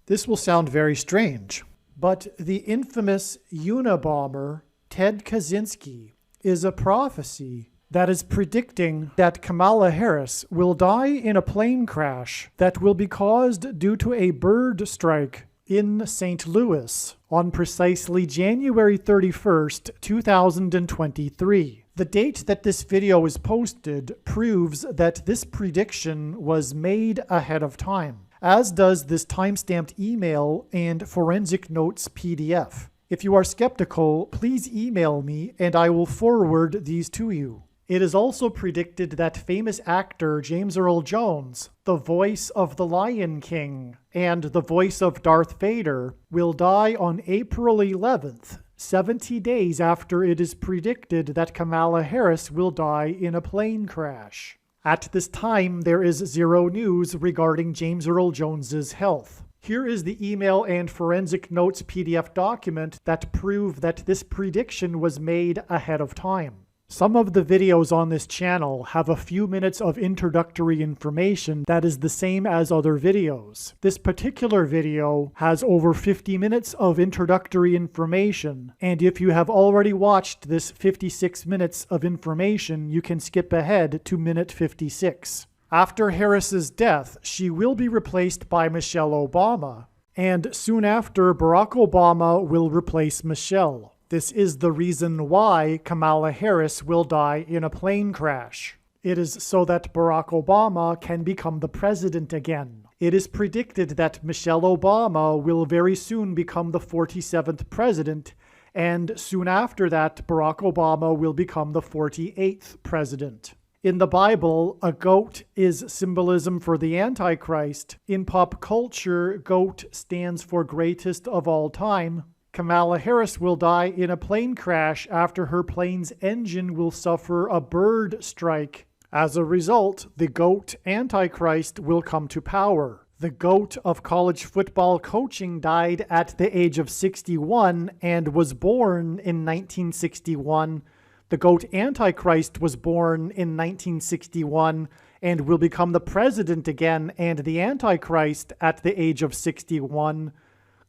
This will sound very strange, but the infamous Unabomber, Ted Kaczynski, is a prophecy that is predicting that Kamala Harris will die in a plane crash that will be caused due to a bird strike in St. Louis on precisely January 31st, 2023. The date that this video is posted proves that this prediction was made ahead of time, as does this timestamped email and forensic notes PDF. If you are skeptical, please email me and I will forward these to you. It is also predicted that famous actor James Earl Jones, the voice of the Lion King and the voice of Darth Vader, will die on April 11th, 70 days after it is predicted that Kamala Harris will die in a plane crash. At this time, there is zero news regarding James Earl Jones's health. Here is the email and forensic notes PDF document that prove that this prediction was made ahead of time. Some of the videos on this channel have a few minutes of introductory information that is the same as other videos. This particular video has over 50 minutes of introductory information, and if you have already watched this 56 minutes of information, you can skip ahead to minute 56. After Harris's death, she will be replaced by Michelle Obama, and soon after, Barack Obama will replace Michelle. This is the reason why Kamala Harris will die in a plane crash. It is so that Barack Obama can become the president again. It is predicted that Michelle Obama will very soon become the 47th president, and soon after that, Barack Obama will become the 48th president. In the Bible, a goat is symbolism for the Antichrist. In pop culture, goat stands for greatest of all time. Kamala Harris will die in a plane crash after her plane's engine will suffer a bird strike. As a result, the GOAT Antichrist will come to power. The GOAT of college football coaching died at the age of 61 and was born in 1961. The GOAT Antichrist was born in 1961 and will become the president again and the Antichrist at the age of 61.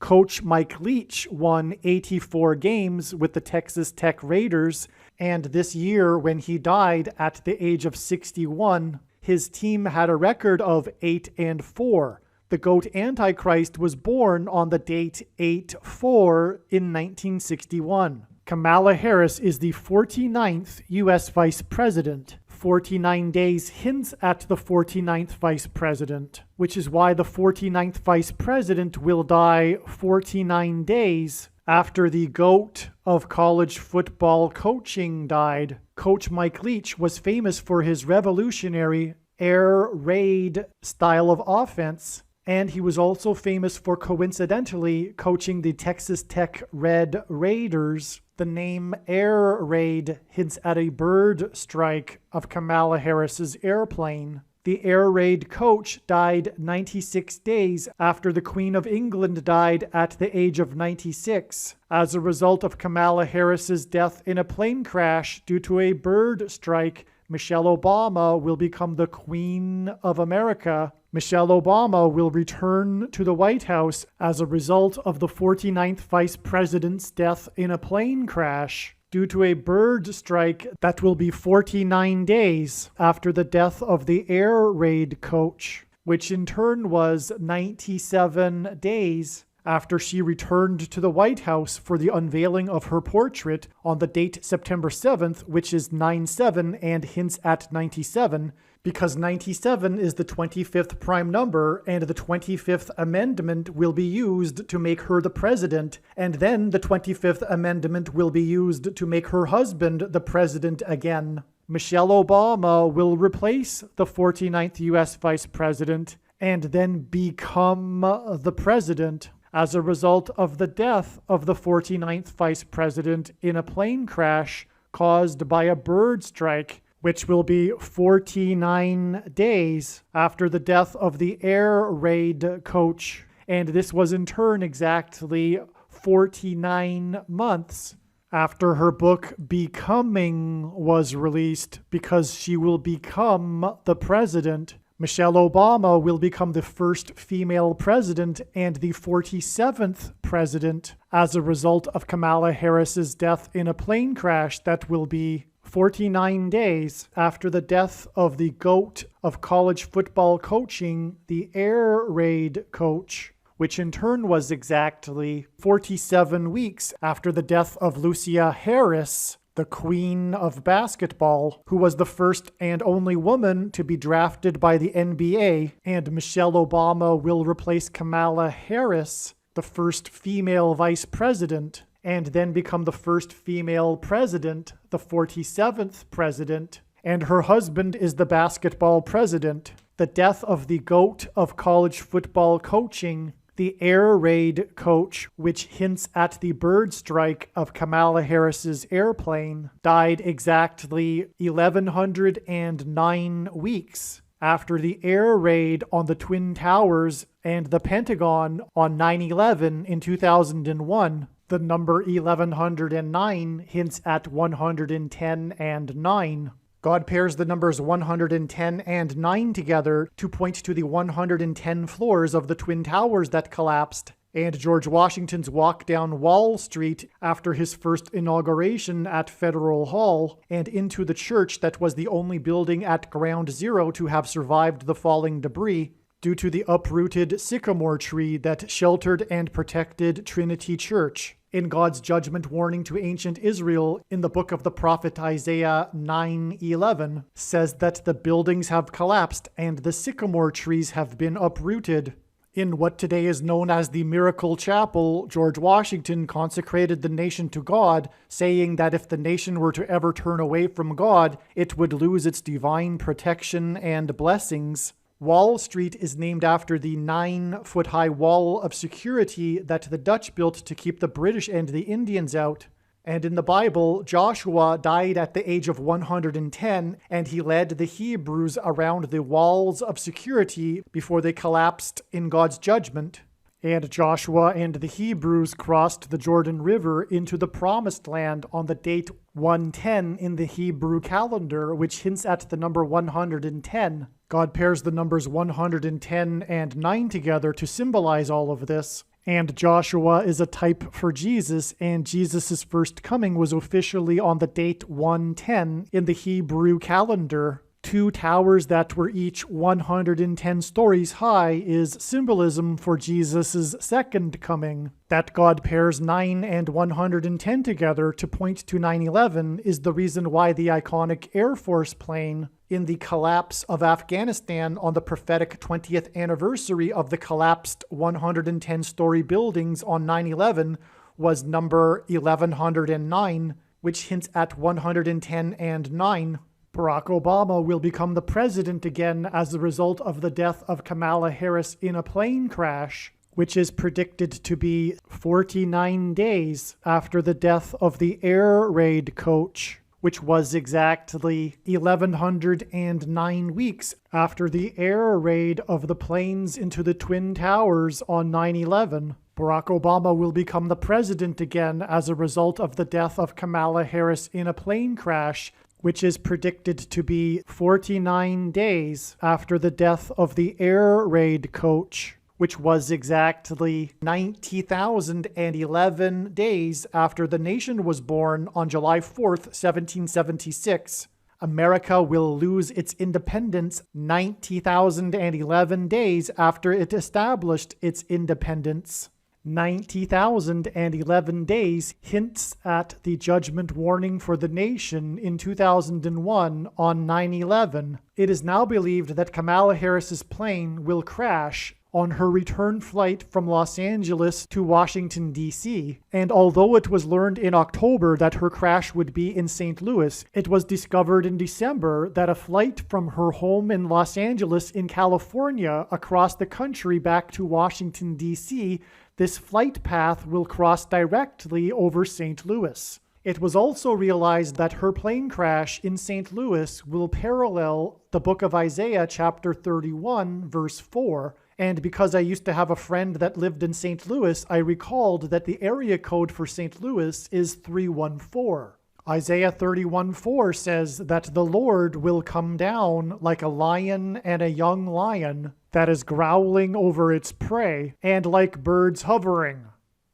Coach Mike Leach won 84 games with the Texas Tech Raiders, and this year, when he died at the age of 61, his team had a record of 8-4. The GOAT Antichrist was born on the date 8-4 in 1961. Kamala Harris is the 49th U.S. Vice President. 49 days hints at the 49th Vice President, which is why the 49th Vice President will die 49 days after the GOAT of college football coaching died. Coach Mike Leach was famous for his revolutionary air raid style of offense, and he was also famous for coincidentally coaching the Texas Tech Red Raiders. The name Air Raid hints at a bird strike of Kamala Harris's airplane. The Air Raid coach died 96 days after the Queen of England died at the age of 96 as a result of Kamala Harris's death in a plane crash due to a bird strike. Michelle Obama will become the Queen of America. Michelle Obama will return to the White House as a result of the 49th Vice President's death in a plane crash due to a bird strike that will be 49 days after the death of the Air Raid coach, which in turn was 97 days after she returned to the White House for the unveiling of her portrait on the date September 7th, which is 9/7 and hints at 97, because 97 is the 25th prime number, and the 25th Amendment will be used to make her the president, and then the 25th Amendment will be used to make her husband the president again. Michelle Obama will replace the 49th U.S. Vice President and then become the president as a result of the death of the 49th Vice President in a plane crash caused by a bird strike, which will be 49 days after the death of the Air Raid coach. And this was in turn exactly 49 months after her book Becoming was released, because she will become the president Michelle Obama will become the first female president and the 47th president as a result of Kamala Harris's death in a plane crash that will be 49 days after the death of the GOAT of college football coaching, the air raid coach, which in turn was exactly 47 weeks after the death of Lucia Harris, the queen of basketball, who was the first and only woman to be drafted by the NBA, and Michelle Obama will replace Kamala Harris, the first female vice president, and then become the first female president, the 47th president, and her husband is the basketball president. The death of the GOAT of college football coaching, the air raid coach, which hints at the bird strike of Kamala Harris's airplane, died exactly 1,109 weeks after the air raid on the Twin Towers and the Pentagon on 9/11 in 2001. The number 1109 hints at 110 and 9. God pairs the numbers 110 and 9 together to point to the 110 floors of the Twin Towers that collapsed, and George Washington's walk down Wall Street after his first inauguration at Federal Hall, and into the church that was the only building at Ground Zero to have survived the falling debris, due to the uprooted sycamore tree that sheltered and protected Trinity Church. In God's judgment warning to ancient Israel in the book of the prophet Isaiah 9:11 says that the buildings have collapsed and the sycamore trees have been uprooted. In what today is known as the Miracle Chapel, George Washington consecrated the nation to God, saying that if the nation were to ever turn away from God, it would lose its divine protection and blessings. Wall Street is named after the 9-foot-high wall of security that the Dutch built to keep the British and the Indians out. And in the Bible, Joshua died at the age of 110, and he led the Hebrews around the walls of security before they collapsed in God's judgment. And Joshua and the Hebrews crossed the Jordan River into the Promised Land on the date 110 in the Hebrew calendar, which hints at the number 110. God pairs the numbers 110 and 9 together to symbolize all of this. And Joshua is a type for Jesus, and Jesus' first coming was officially on the date 110 in the Hebrew calendar. 2 towers that were each 110 stories high is symbolism for Jesus' second coming. That God pairs 9 and 110 together to point to 9/11 is the reason why the iconic Air Force plane in the collapse of Afghanistan on the prophetic 20th anniversary of the collapsed 110-story buildings on 9/11 was number 1109, which hints at 110 and 9. Barack Obama will become the president again as a result of the death of Kamala Harris in a plane crash, which is predicted to be 49 days after the death of the air raid coach, which was exactly 1,109 weeks after the air raid of the planes into the Twin Towers on 9/11. Barack Obama will become the president again as a result of the death of Kamala Harris in a plane crash, which is predicted to be 49 days after the death of the air raid coach, which was exactly 90,011 days after the nation was born on July 4th, 1776. America will lose its independence 90,011 days after it established its independence. 90,011 days hints at the judgment warning for the nation in 2001 on 9/11. It is now believed that Kamala Harris's plane will crash on her return flight from Los Angeles to Washington, D.C. And although it was learned in October that her crash would be in St. Louis, it was discovered in December that a flight from her home in Los Angeles in California across the country back to Washington, D.C., this flight path will cross directly over St. Louis. It was also realized that her plane crash in St. Louis will parallel the book of Isaiah chapter 31, verse 4. And because I used to have a friend that lived in St. Louis, I recalled that the area code for St. Louis is 314. Isaiah 31:4 says that the Lord will come down like a lion and a young lion that is growling over its prey, and like birds hovering.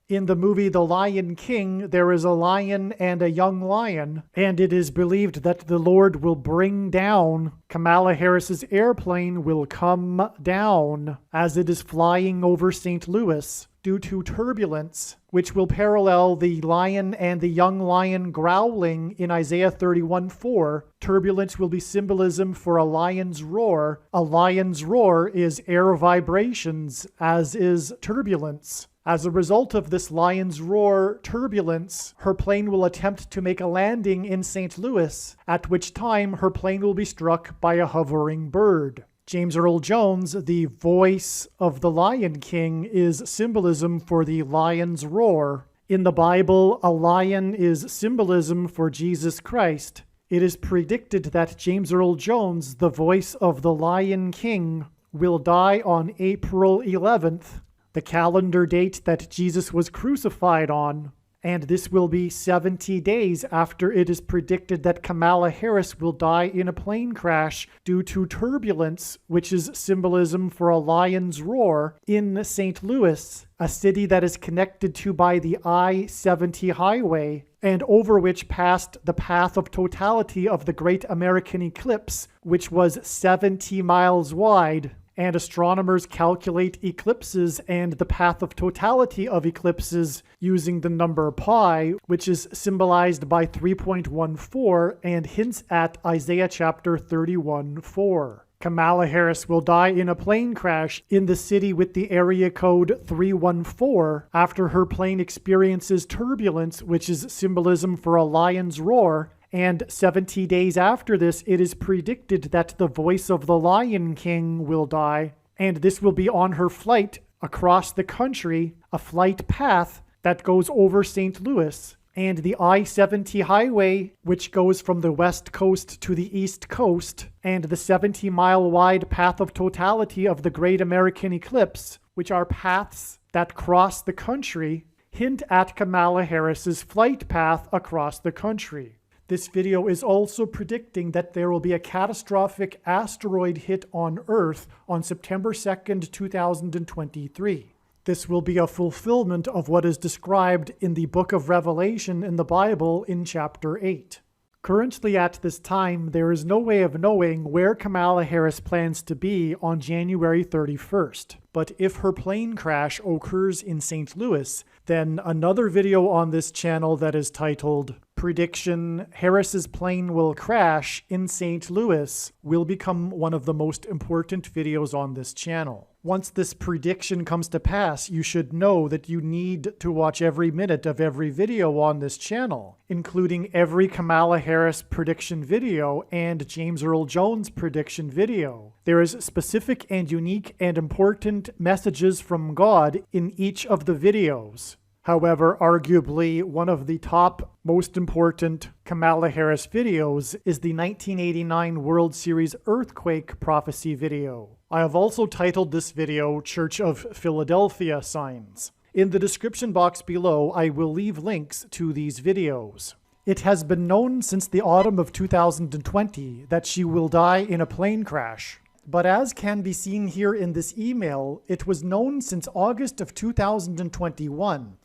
In the movie The Lion King, there is a lion and a young lion, and it is believed that the Lord will bring down, Kamala Harris's airplane will come down as it is flying over St. Louis due to turbulence, which will parallel the lion and the young lion growling in Isaiah 31:4. Turbulence will be symbolism for a lion's roar. A lion's roar is air vibrations, as is turbulence. As a result of this lion's roar turbulence, her plane will attempt to make a landing in St. Louis, at which time her plane will be struck by a hovering bird. James Earl Jones, the voice of the Lion King, is symbolism for the lion's roar. In the Bible, a lion is symbolism for Jesus Christ. It is predicted that James Earl Jones, the voice of the Lion King, will die on April 11th, the calendar date that Jesus was crucified on, and this will be 70 days after it is predicted that Kamala Harris will die in a plane crash due to turbulence, which is symbolism for a lion's roar, in St. Louis, a city that is connected to by the I-70 highway, and over which passed the path of totality of the Great American Eclipse, which was 70 miles wide. And astronomers calculate eclipses and the path of totality of eclipses using the number pi, which is symbolized by 3.14 and hints at Isaiah chapter 31:4. Kamala Harris will die in a plane crash in the city with the area code 314 after her plane experiences turbulence, which is symbolism for a lion's roar. And 70 days after this, it is predicted that the voice of the Lion King will die, and this will be on her flight across the country, a flight path that goes over St. Louis, and the I-70 highway, which goes from the west coast to the east coast, and the 70-mile wide path of totality of the Great American Eclipse, which are paths that cross the country, hint at Kamala Harris's flight path across the country. This video is also predicting that there will be a catastrophic asteroid hit on Earth on September 2nd, 2023. This will be a fulfillment of what is described in the book of Revelation in the Bible in chapter 8. Currently at this time, there is no way of knowing where Kamala Harris plans to be on January 31st. But if her plane crash occurs in St. Louis, then another video on this channel that is titled Prediction Harris's Plane Will Crash in St. Louis will become one of the most important videos on this channel. Once this prediction comes to pass, you should know that you need to watch every minute of every video on this channel, including every Kamala Harris prediction video and James Earl Jones prediction video. There is specific and unique and important messages from God in each of the videos. However, arguably, one of the top most important Kamala Harris videos is the 1989 World Series earthquake prophecy video. I have also titled this video Church of Philadelphia Signs. In the description box below, I will leave links to these videos. It has been known since the autumn of 2020 that she will die in a plane crash. But as can be seen here in this email, it was known since August of 2021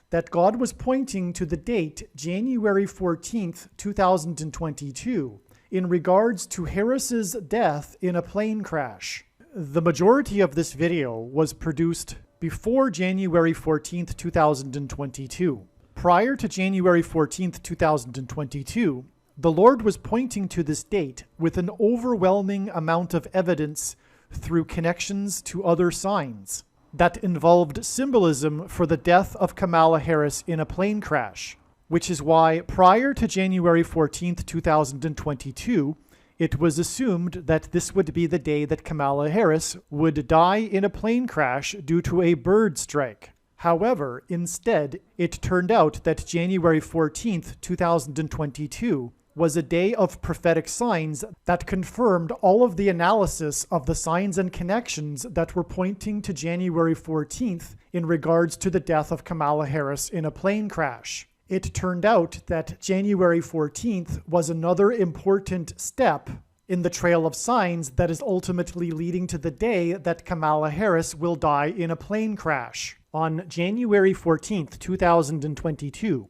that God was pointing to the date January 14th, 2022 in regards to Harris's death in a plane crash. The majority of this video was produced before January 14th, 2022. Prior to January 14th, 2022, the Lord was pointing to this date with an overwhelming amount of evidence through connections to other signs that involved symbolism for the death of Kamala Harris in a plane crash, which is why prior to January 14th, 2022, it was assumed that this would be the day that Kamala Harris would die in a plane crash due to a bird strike. However, instead, it turned out that January 14th, 2022 was a day of prophetic signs that confirmed all of the analysis of the signs and connections that were pointing to January 14th in regards to the death of Kamala Harris in a plane crash. It turned out that January 14th was another important step in the trail of signs that is ultimately leading to the day that Kamala Harris will die in a plane crash. On January 14th, 2022,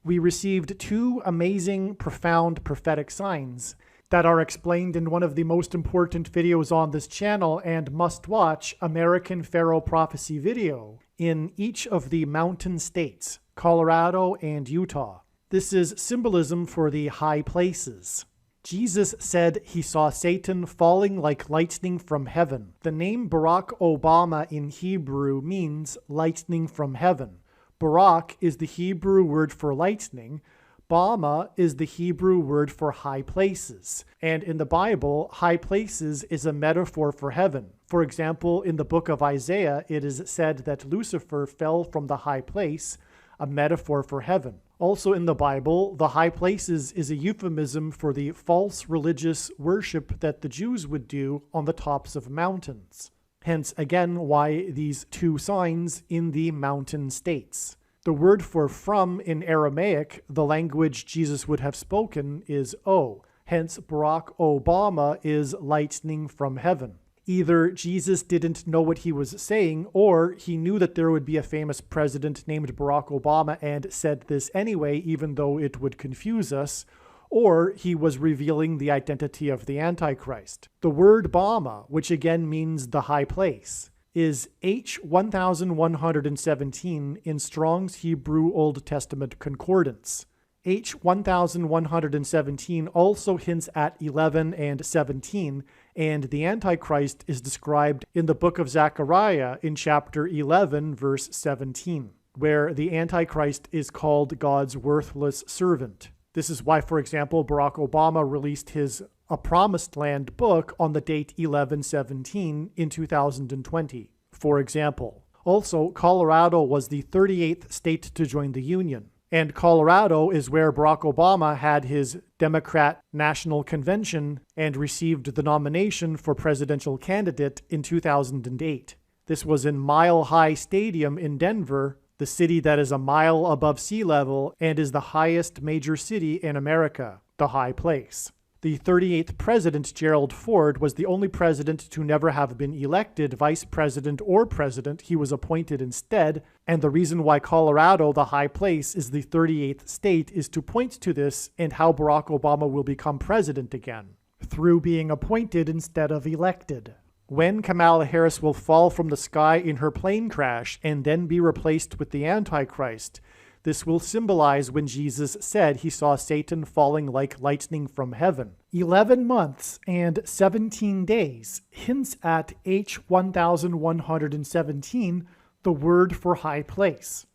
we received two amazing, profound prophetic signs that are explained in one of the most important videos on this channel and must-watch American Pharaoh Prophecy video in each of the mountain states, Colorado and Utah. This is symbolism for the high places. Jesus said he saw Satan falling like lightning from heaven. The name Barack Obama in Hebrew means lightning from heaven. Barak is the Hebrew word for lightning. Bama is the Hebrew word for high places. And in the Bible, high places is a metaphor for heaven. For example, in the book of Isaiah, it is said that Lucifer fell from the high place, a metaphor for heaven. Also in the Bible, the high places is a euphemism for the false religious worship that the Jews would do on the tops of mountains. Hence, again, why these two signs in the mountain states. The word for from in Aramaic, the language Jesus would have spoken, is O. Hence, Barack Obama is lightning from heaven. Either Jesus didn't know what he was saying, or he knew that there would be a famous president named Barack Obama and said this anyway, even though it would confuse us, or he was revealing the identity of the Antichrist. The word Bama, which again means the high place, is H1117 in Strong's Hebrew Old Testament Concordance. H1117 also hints at 11 and 17, and the Antichrist is described in the book of Zechariah in chapter 11, verse 17, where the Antichrist is called God's worthless servant. This is why, for example, Barack Obama released his A Promised Land book on the date 11/17 in 2020, for example. Also, Colorado was the 38th state to join the Union. And Colorado is where Barack Obama had his Democrat National Convention and received the nomination for presidential candidate in 2008. This was in Mile High Stadium in Denver, the city that is a mile above sea level and is the highest major city in America, the high place. The 38th president, Gerald Ford, was the only president to never have been elected vice president or president. He was appointed instead, and the reason why Colorado, the high place, is the 38th state is to point to this and how Barack Obama will become president again, through being appointed instead of elected. When Kamala Harris will fall from the sky in her plane crash and then be replaced with the Antichrist, this will symbolize when Jesus said he saw Satan falling like lightning from heaven. 11 months and 17 days hints at H1117, the word for high place.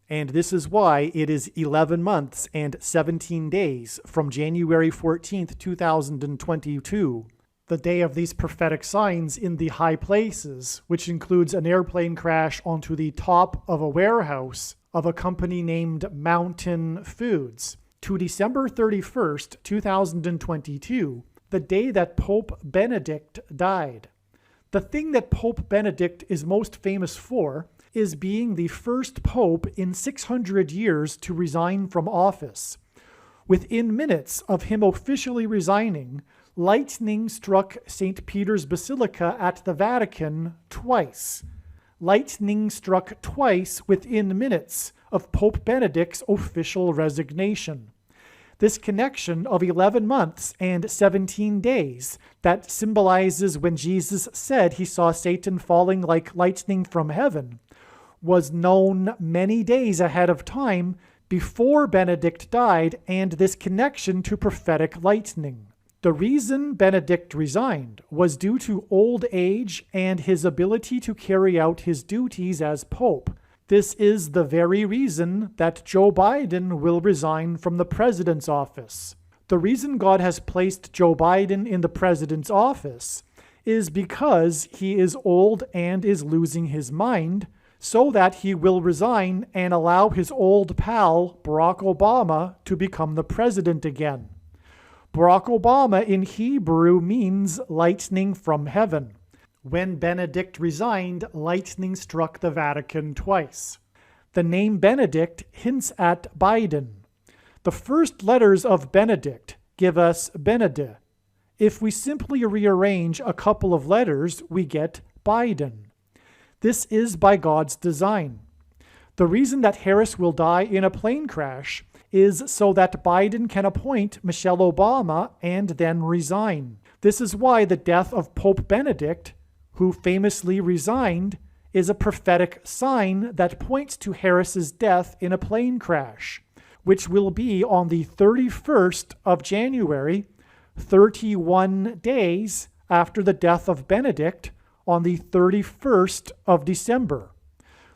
And this is why it is 11 months and 17 days from January 14th, 2022, the day of these prophetic signs in the high places, which includes an airplane crash onto the top of a warehouse of a company named Mountain Foods, to December 31st, 2022, the day that Pope Benedict died. The thing that Pope Benedict is most famous for is being the first pope in 600 years to resign from office. Within minutes of him officially resigning, lightning struck St. Peter's Basilica at the Vatican twice. Lightning struck twice within minutes of Pope Benedict's official resignation. This connection of 11 months and 17 days that symbolizes when Jesus said he saw Satan falling like lightning from heaven was known many days ahead of time before Benedict died, and this connection to prophetic lightning. The reason Benedict resigned was due to old age and his ability to carry out his duties as Pope. This is the very reason that Joe Biden will resign from the president's office. The reason God has placed Joe Biden in the president's office is because he is old and is losing his mind, so that he will resign and allow his old pal, Barack Obama, to become the president again. Barack Obama in Hebrew means lightning from heaven. When Benedict resigned, lightning struck the Vatican twice. The name Benedict hints at Biden. The first letters of Benedict give us Benede. If we simply rearrange a couple of letters, we get Biden. This is by God's design. The reason that Harris will die in a plane crash is so that Biden can appoint Michelle Obama and then resign. This is why the death of Pope Benedict, who famously resigned, is a prophetic sign that points to Harris's death in a plane crash, which will be on the 31st of January, 31 days after the death of Benedict on the 31st of December.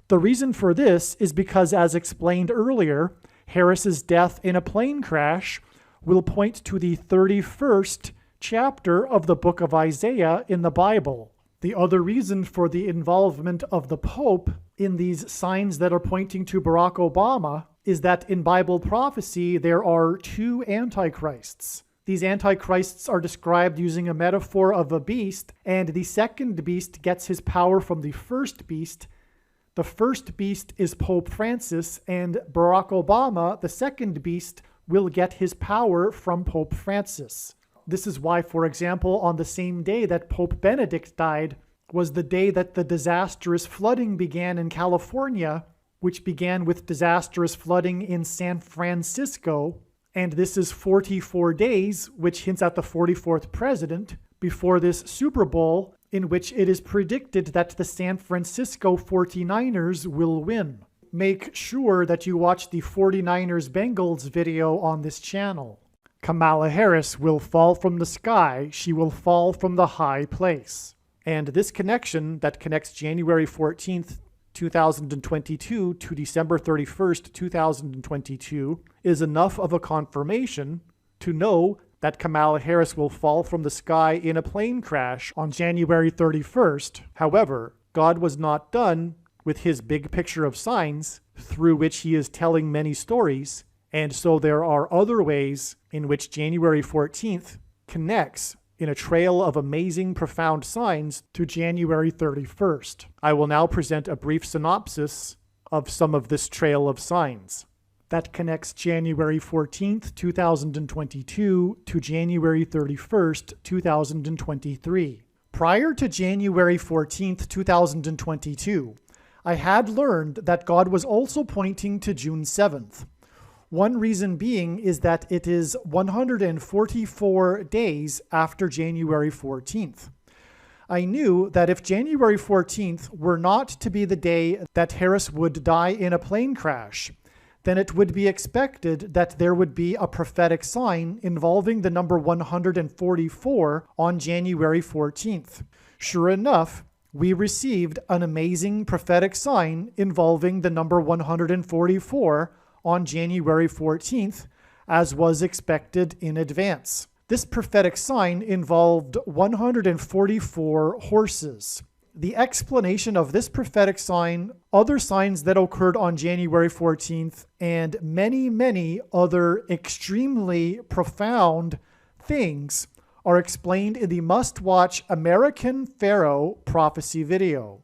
The reason for this is because, as explained earlier, Harris's death in a plane crash will point to the 31st chapter of the book of Isaiah in the Bible. The other reason for the involvement of the Pope in these signs that are pointing to Barack Obama is that in Bible prophecy there are two antichrists. These antichrists are described using a metaphor of a beast, and the second beast gets his power from the first beast. The first beast is Pope Francis, and Barack Obama, the second beast, will get his power from Pope Francis. This is why, for example, on the same day that Pope Benedict died was the day that the disastrous flooding began in California, which began with disastrous flooding in San Francisco. And this is 44 days, which hints at the 44th president, before this Super Bowl, in which it is predicted that the San Francisco 49ers will win. Make sure that you watch the 49ers Bengals video on this channel. Kamala Harris will fall from the sky. She will fall from the high place. And this connection that connects January 14th, 2022 to December 31st, 2022 is enough of a confirmation to know that Kamala Harris will fall from the sky in a plane crash on January 31st. However, God was not done with his big picture of signs through which he is telling many stories, and so there are other ways in which January 14th connects in a trail of amazing, profound signs to January 31st. I will now present a brief synopsis of some of this trail of signs that connects January 14th, 2022 to January 31st, 2023. Prior to January 14th, 2022, I had learned that God was also pointing to June 7th. One reason being is that it is 144 days after January 14th. I knew that if January 14th were not to be the day that Harris would die in a plane crash, then it would be expected that there would be a prophetic sign involving the number 144 on January 14th. Sure enough, we received an amazing prophetic sign involving the number 144 on January 14th, as was expected in advance. This prophetic sign involved 144 horses. The explanation of this prophetic sign, other signs that occurred on January 14th, and many, many other extremely profound things are explained in the must-watch American Pharaoh prophecy video.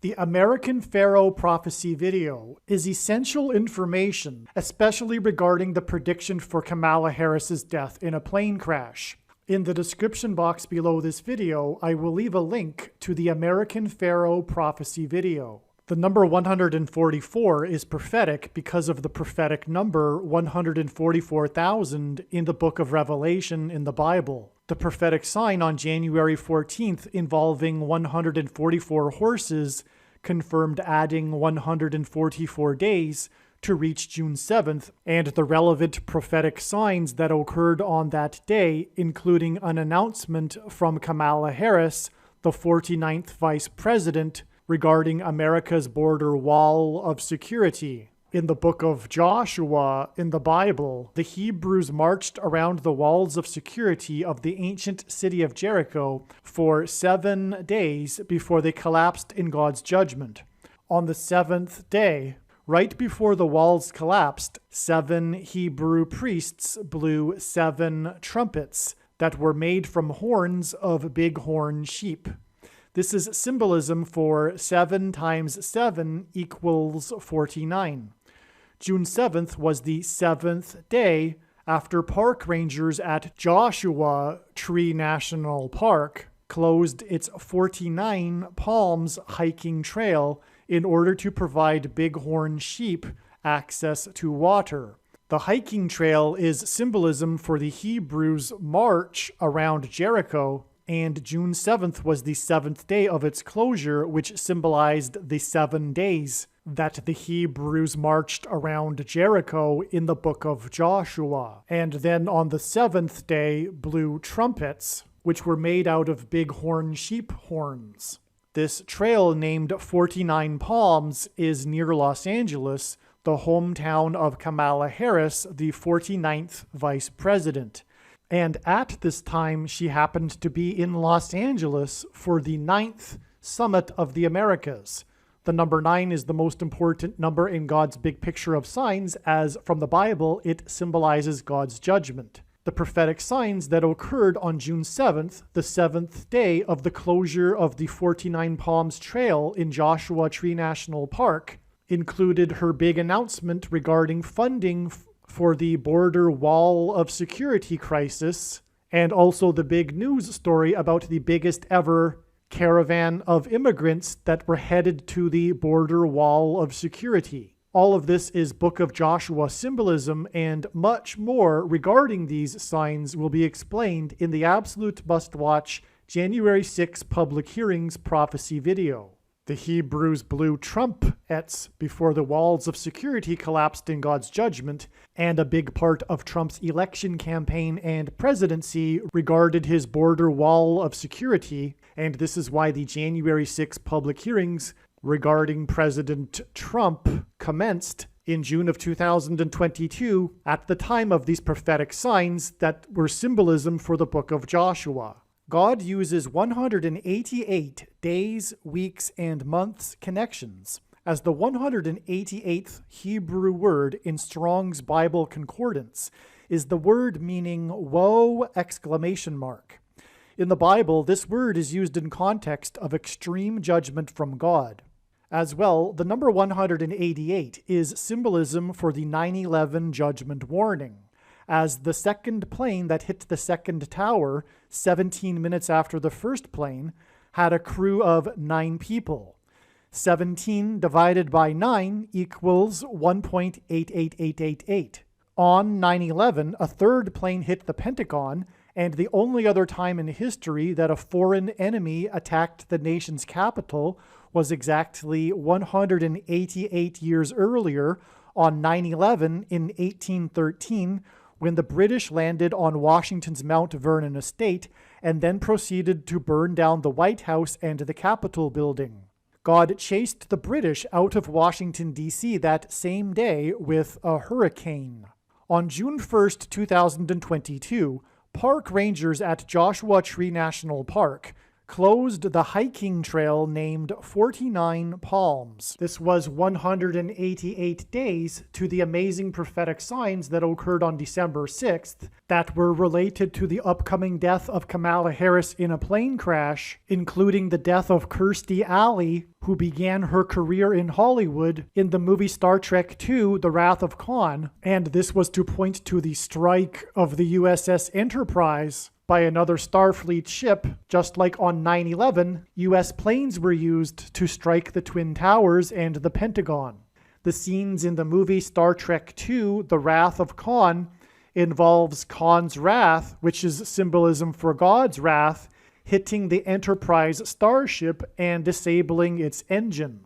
The American Pharaoh prophecy video is essential information, especially regarding the prediction for Kamala Harris's death in a plane crash. In the description box below this video, I will leave a link to the American Pharaoh prophecy video. The number 144 is prophetic because of the prophetic number 144,000 in the book of Revelation in the Bible. The prophetic sign on January 14th involving 144 horses confirmed adding 144 days to reach June 7th, and the relevant prophetic signs that occurred on that day, including an announcement from Kamala Harris, the 49th Vice President, regarding America's border wall of security. In the book of Joshua in the Bible, the Hebrews marched around the walls of security of the ancient city of Jericho for 7 days before they collapsed in God's judgment. On the 7th day, right before the walls collapsed, 7 Hebrew priests blew 7 trumpets that were made from horns of bighorn sheep. This is symbolism for 7 times 7 equals 49. June 7th was the 7th day after park rangers at Joshua Tree National Park closed its 49 Palms hiking trail in order to provide bighorn sheep access to water. The hiking trail is symbolism for the Hebrews' march around Jericho, and June 7th was the 7th day of its closure, which symbolized the 7 days that the Hebrews marched around Jericho in the book of Joshua. And then on the 7th day blew trumpets, which were made out of bighorn sheep horns. This trail, named 49 Palms, is near Los Angeles, the hometown of Kamala Harris, the 49th vice president. And at this time, she happened to be in Los Angeles for the 9th Summit of the Americas. The number 9 is the most important number in God's big picture of signs, as from the Bible, it symbolizes God's judgment. The prophetic signs that occurred on June 7th, the 7th day of the closure of the 49 Palms Trail in Joshua Tree National Park, included her big announcement regarding funding for the border wall of security crisis, and also the big news story about the biggest ever caravan of immigrants that were headed to the border wall of security. All of this is Book of Joshua symbolism, and much more regarding these signs will be explained in the absolute must-watch January 6 public hearings prophecy video. The Hebrews blew trumpets before the walls of security collapsed in God's judgment, and a big part of Trump's election campaign and presidency regarded his border wall of security, and this is why the January 6 public hearings regarding President Trump commenced in June of 2022 at the time of these prophetic signs that were symbolism for the book of Joshua. God uses 188 days, weeks, and months connections, as the 188th Hebrew word in Strong's Bible Concordance is the word meaning woe! In the Bible, this word is used in context of extreme judgment from God. As well, the number 188 is symbolism for the 9/11 judgment warning, as the second plane that hit the second tower 17 minutes after the first plane had a crew of 9 people. 17 divided by 9 equals 1.88888. On 9/11, a third plane hit the Pentagon, and the only other time in history that a foreign enemy attacked the nation's capital was exactly 188 years earlier on 9/11 in 1813, when the British landed on Washington's Mount Vernon estate and then proceeded to burn down the White House and the Capitol building. God chased the British out of Washington, D.C. that same day with a hurricane. On June 1st, 2022, park rangers at Joshua Tree National Park closed the hiking trail named 49 Palms. This was 188 days to the amazing prophetic signs that occurred on December 6th that were related to the upcoming death of Kamala Harris in a plane crash, including the death of Kirstie Alley, who began her career in Hollywood in the movie Star Trek II, The Wrath of Khan, and this was to point to the strike of the USS Enterprise by another Starfleet ship. Just like on 9/11, U.S. planes were used to strike the Twin Towers and the Pentagon. The scenes in the movie Star Trek II, The Wrath of Khan, involves Khan's wrath, which is symbolism for God's wrath, hitting the Enterprise starship and disabling its engine,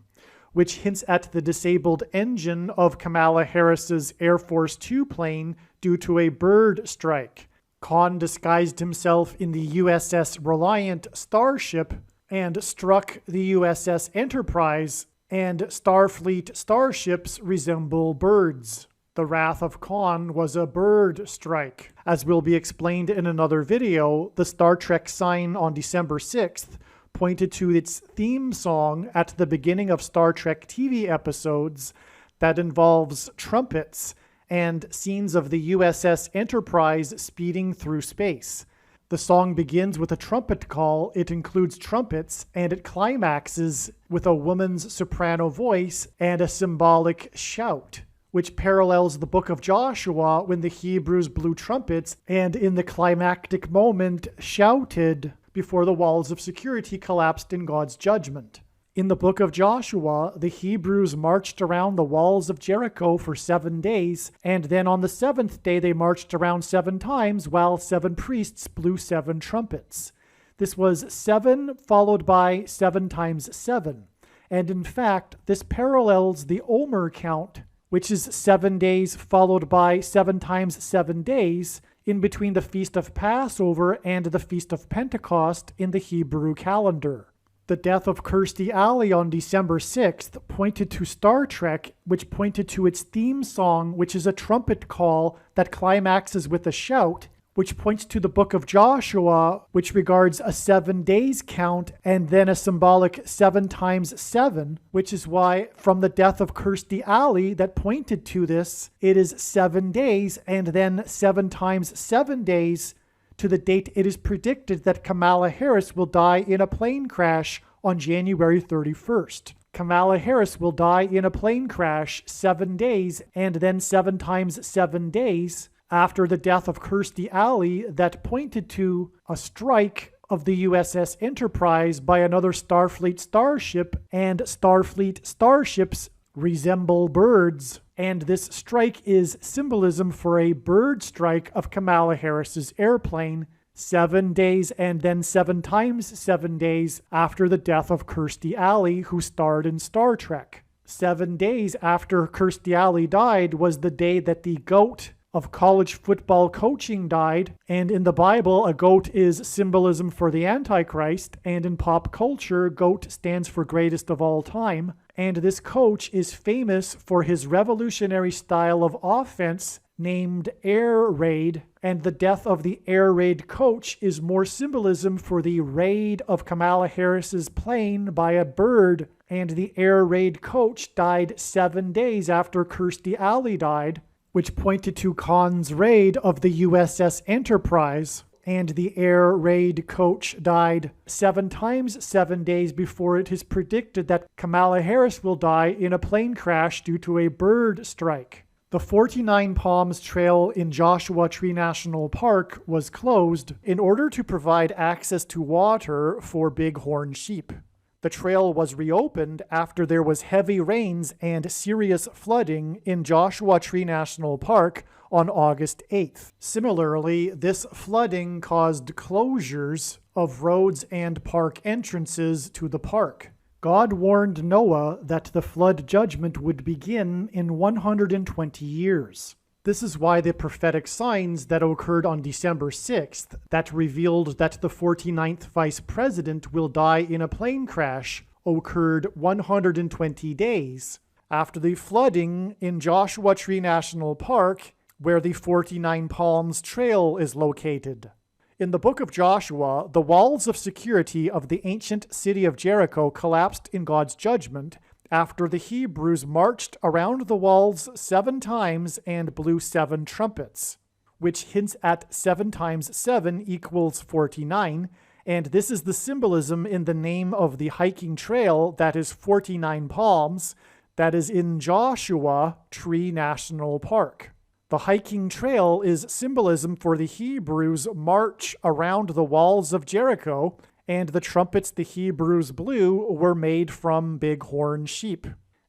which hints at the disabled engine of Kamala Harris's Air Force Two plane due to a bird strike. Khan disguised himself in the USS Reliant starship and struck the USS Enterprise, and Starfleet starships resemble birds. The Wrath of Khan was a bird strike. As will be explained in another video, the Star Trek sign on December 6th pointed to its theme song at the beginning of Star Trek TV episodes that involves trumpets and scenes of the USS Enterprise speeding through space. The The song begins with a trumpet call, it includes trumpets, and it climaxes with a woman's soprano voice and a symbolic shout, which parallels the book of Joshua when the Hebrews blew trumpets and in the climactic moment shouted before the walls of security collapsed in God's judgment. In the book of Joshua, the Hebrews marched around the walls of Jericho for 7 days, and then on the 7th day they marched around 7 times while 7 priests blew 7 trumpets. This was 7 followed by 7 times 7. And in fact, this parallels the Omer count, which is 7 days followed by 7 times 7 days in between the Feast of Passover and the Feast of Pentecost in the Hebrew calendar. The death of Kirstie Alley on December 6th pointed to Star Trek, which pointed to its theme song, which is a trumpet call that climaxes with a shout, which points to the book of Joshua, which regards a 7 days count and then a symbolic 7 times 7, which is why from the death of Kirstie Alley that pointed to this, it is 7 days and then 7 times 7 days to the date it is predicted that Kamala Harris will die in a plane crash on January 31st. Kamala Harris will die in a plane crash 7 days and then 7 times 7 days after the death of Kirstie Alley that pointed to a strike of the USS Enterprise by another Starfleet starship, and Starfleet starships resemble birds, and this strike is symbolism for a bird strike of Kamala Harris's airplane 7 days and then 7 times 7 days after the death of Kirstie Alley, who starred in Star Trek. 7 days after Kirstie Alley died was the day that the GOAT of college football coaching died, and in the Bible, a goat is symbolism for the Antichrist, and in pop culture, GOAT stands for greatest of all time, and this coach is famous for his revolutionary style of offense named air raid, and the death of the air raid coach is more symbolism for the raid of Kamala Harris's plane by a bird, and the air raid coach died 7 days after Kirstie Alley died, which pointed to Khan's raid of the USS Enterprise, and the air raid coach died 7 times 7 days before it is predicted that Kamala Harris will die in a plane crash due to a bird strike. The 49 Palms Trail in Joshua Tree National Park was closed in order to provide access to water for bighorn sheep. The trail was reopened after there was heavy rains and serious flooding in Joshua Tree National Park on August 8th. Similarly, this flooding caused closures of roads and park entrances to the park. God warned Noah that the flood judgment would begin in 120 years. This is why the prophetic signs that occurred on December 6th that revealed that the 49th vice president will die in a plane crash occurred 120 days after the flooding in Joshua Tree National Park, where the 49 Palms Trail is located. In the book of Joshua, the walls of security of the ancient city of Jericho collapsed in God's judgment after the Hebrews marched around the walls 7 times and blew 7 trumpets, which hints at 7 times 7 equals 49, and this is the symbolism in the name of the hiking trail that is 49 Palms, that is in Joshua Tree National Park. The hiking trail is symbolism for the Hebrews' march around the walls of Jericho, and the trumpets the Hebrews blew were made from bighorn sheep.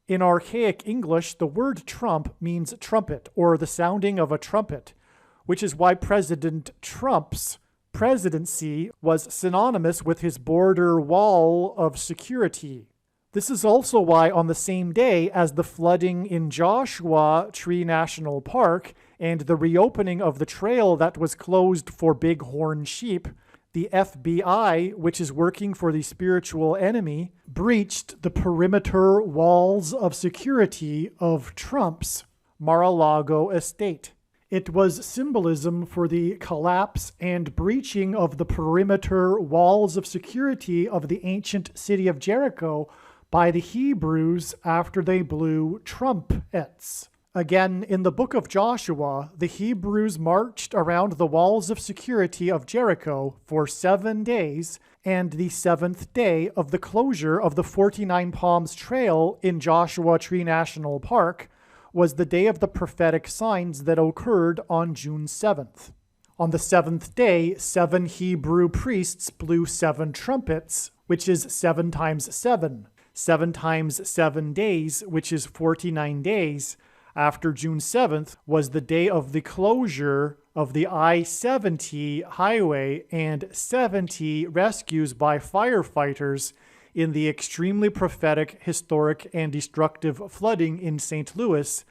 In archaic English, the word trump means trumpet, or the sounding of a trumpet, which is why President Trump's presidency was synonymous with his border wall of security. This is also why on the same day as the flooding in Joshua Tree National Park and the reopening of the trail that was closed for bighorn sheep, the FBI, which is working for the spiritual enemy, breached the perimeter walls of security of Trump's Mar-a-Lago estate. It was symbolism for the collapse and breaching of the perimeter walls of security of the ancient city of Jericho by the Hebrews after they blew trumpets. Again, in the book of Joshua, the Hebrews marched around the walls of security of Jericho for 7 days, and the 7th day of the closure of the 49 Palms Trail in Joshua Tree National Park was the day of the prophetic signs that occurred on June 7th. On the 7th day, 7 Hebrew priests blew 7 trumpets, which is 7 times 7. 7 times 7 days, which is 49 days, after June 7th was the day of the closure of the I-70 highway and 70 rescues by firefighters in the extremely prophetic, historic, and destructive flooding in St. Louis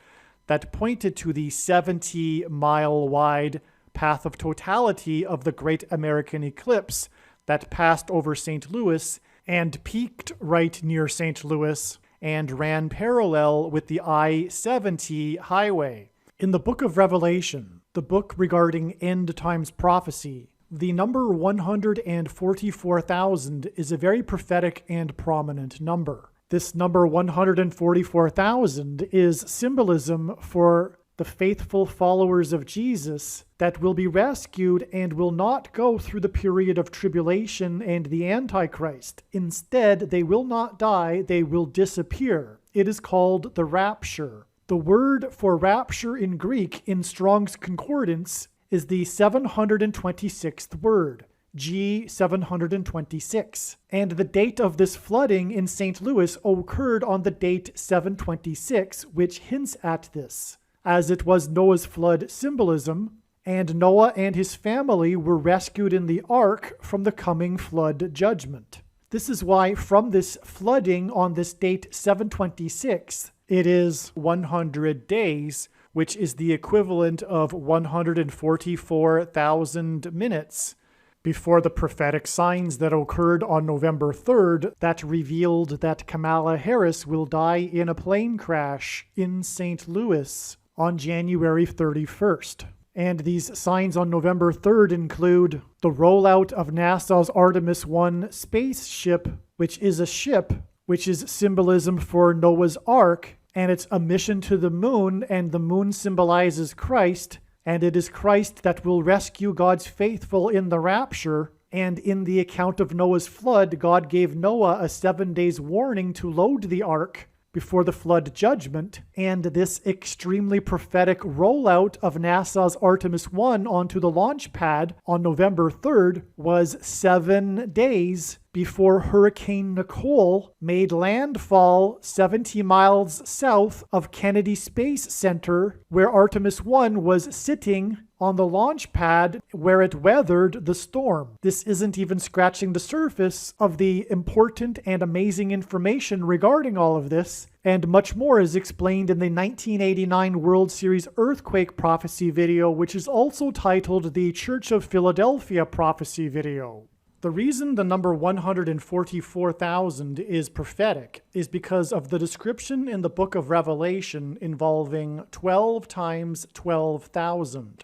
that pointed to the 70-mile-wide path of totality of the Great American Eclipse that passed over St. Louis and peaked right near St. Louis and ran parallel with the I-70 highway. In the book of Revelation, the book regarding end times prophecy, the number 144,000 is a very prophetic and prominent number. This number 144,000 is symbolism for the faithful followers of Jesus that will be rescued and will not go through the period of tribulation and the Antichrist. Instead, they will not die, they will disappear. It is called the rapture. The word for rapture in Greek in Strong's Concordance is the 726th word, G726. And the date of this flooding in St. Louis occurred on the date 726, which hints at this, as it was Noah's flood symbolism, and Noah and his family were rescued in the ark from the coming flood judgment. This is why from this flooding on this date 726, it is 100 days, which is the equivalent of 144,000 minutes before the prophetic signs that occurred on November 3rd that revealed that Kamala Harris will die in a plane crash in St. Louis on January 31st. And these signs on November 3rd include the rollout of NASA's Artemis 1 spaceship, which is a ship, which is symbolism for Noah's Ark, and it's a mission to the moon, and the moon symbolizes Christ, and it is Christ that will rescue God's faithful in the rapture. And in the account of Noah's flood, God gave Noah a 7 days warning to load the ark before the flood judgment, and this extremely prophetic rollout of NASA's Artemis 1 onto the launch pad on November 3rd was 7 days before Hurricane Nicole made landfall 70 miles south of Kennedy Space Center, where Artemis 1 was sitting on the launch pad where it weathered the storm. This isn't even scratching the surface of the important and amazing information regarding all of this, and much more is explained in the 1989 World Series earthquake prophecy video, which is also titled the Church of Philadelphia prophecy video. The reason the number 144,000 is prophetic is because of the description in the book of Revelation involving 12 times 12,000.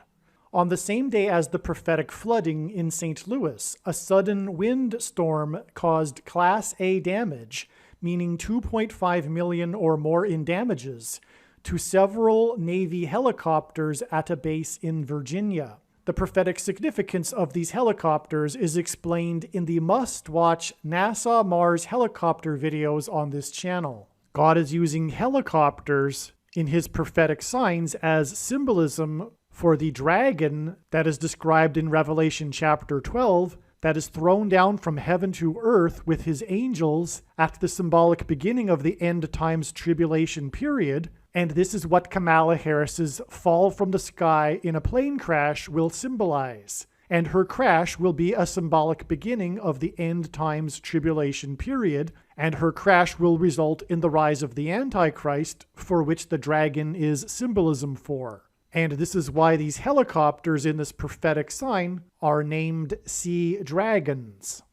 On the same day as the prophetic flooding in St. Louis, a sudden windstorm caused Class A damage, meaning 2.5 million or more in damages, to several Navy helicopters at a base in Virginia. The prophetic significance of these helicopters is explained in the must-watch NASA Mars helicopter videos on this channel. God is using helicopters in his prophetic signs as symbolism for the dragon that is described in Revelation chapter 12 that is thrown down from heaven to earth with his angels at the symbolic beginning of the end times tribulation period. And this is what Kamala Harris's fall from the sky in a plane crash will symbolize. And her crash will be a symbolic beginning of the end times tribulation period, and her crash will result in the rise of the Antichrist, for which the dragon is symbolism for. And this is why these helicopters in this prophetic sign are named sea dragons.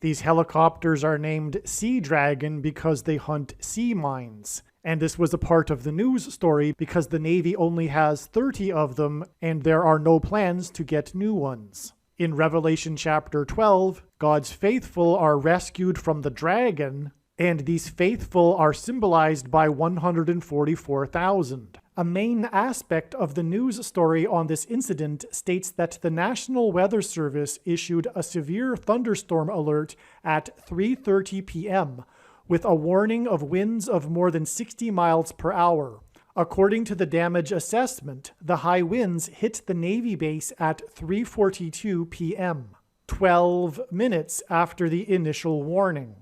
These helicopters are named Sea Dragon because they hunt sea mines. And this was a part of the news story because the Navy only has 30 of them and there are no plans to get new ones. In Revelation chapter 12, God's faithful are rescued from the dragon, and these faithful are symbolized by 144,000. A main aspect of the news story on this incident states that the National Weather Service issued a severe thunderstorm alert at 3:30 p.m., with a warning of winds of more than 60 miles per hour. According to the damage assessment, the high winds hit the Navy base at 3:42 p.m., 12 minutes after the initial warning.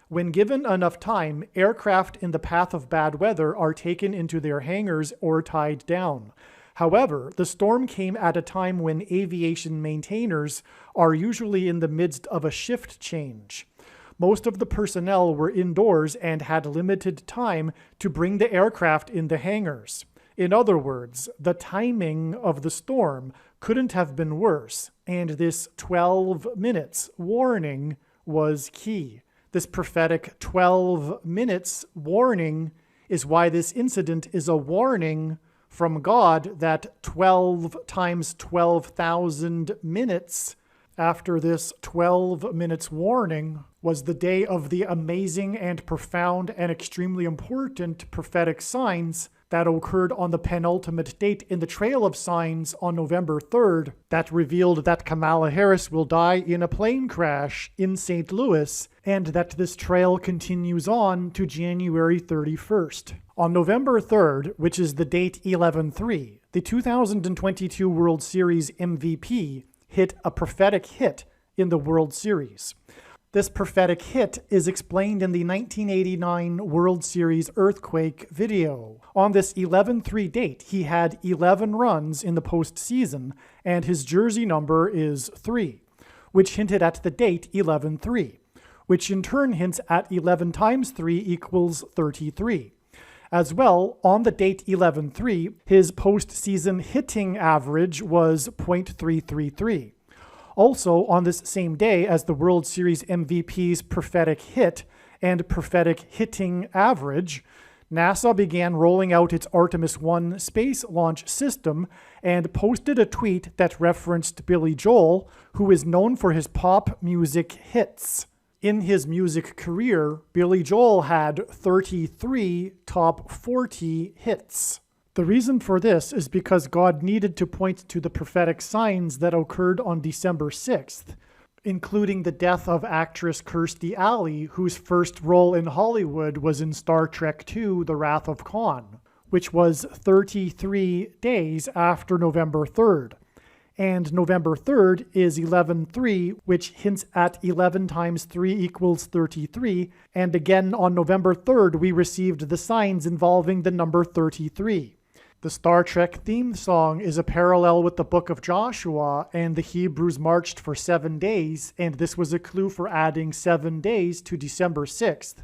When given enough time, aircraft in the path of bad weather are taken into their hangars or tied down. However, the storm came at a time when aviation maintainers are usually in the midst of a shift change. Most of the personnel were indoors and had limited time to bring the aircraft in the hangars. In other words, the timing of the storm couldn't have been worse, and this 12 minutes warning was key. This prophetic 12 minutes warning is why this incident is a warning from God that 12 times 12,000 minutes after this 12 minutes warning was the day of the amazing and profound and extremely important prophetic signs that occurred on the penultimate date in the Trail of Signs on November 3rd that revealed that Kamala Harris will die in a plane crash in St. Louis, and that this trail continues on to January 31st. On November 3rd, which is the date 11/3, the 2022 World Series MVP hit a prophetic hit in the World Series. This prophetic hit is explained in the 1989 World Series earthquake video. On this 11/3 date, he had 11 runs in the postseason, and his jersey number is 3, which hinted at the date 11/3, which in turn hints at 11 times 3 equals 33. As well, on the date 11/3, his postseason hitting average was .333. Also, on this same day as the World Series MVP's prophetic hit and prophetic hitting average, NASA began rolling out its Artemis 1 space launch system and posted a tweet that referenced Billy Joel, who is known for his pop music hits. In his music career, Billy Joel had 33 top 40 hits. The reason for this is because God needed to point to the prophetic signs that occurred on December 6th, including the death of actress Kirstie Alley, whose first role in Hollywood was in Star Trek II: The Wrath of Khan, which was 33 days after November 3rd. And November 3rd is 11/3, which hints at 11 times 3 equals 33. And again, on November 3rd, we received the signs involving the number 33. The Star Trek theme song is a parallel with the book of Joshua, and the Hebrews marched for 7 days, and this was a clue for adding 7 days to December 6th.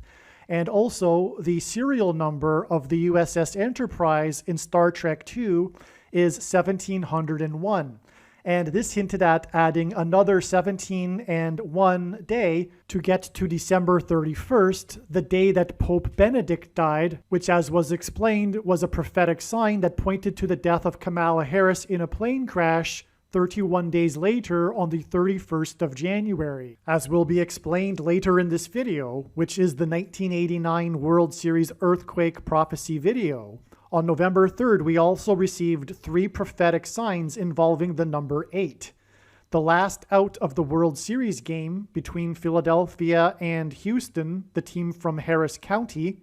And also, the serial number of the USS Enterprise in Star Trek II is 1701. And this hinted at adding another 17 and 1 day to get to December 31st, the day that Pope Benedict died, which, as was explained, was a prophetic sign that pointed to the death of Kamala Harris in a plane crash 31 days later on the 31st of January. As will be explained later in this video, which is the 1989 World Series earthquake prophecy video, on November 3rd, we also received 3 prophetic signs involving the number 8. The last out of the World Series game between Philadelphia and Houston, the team from Harris County,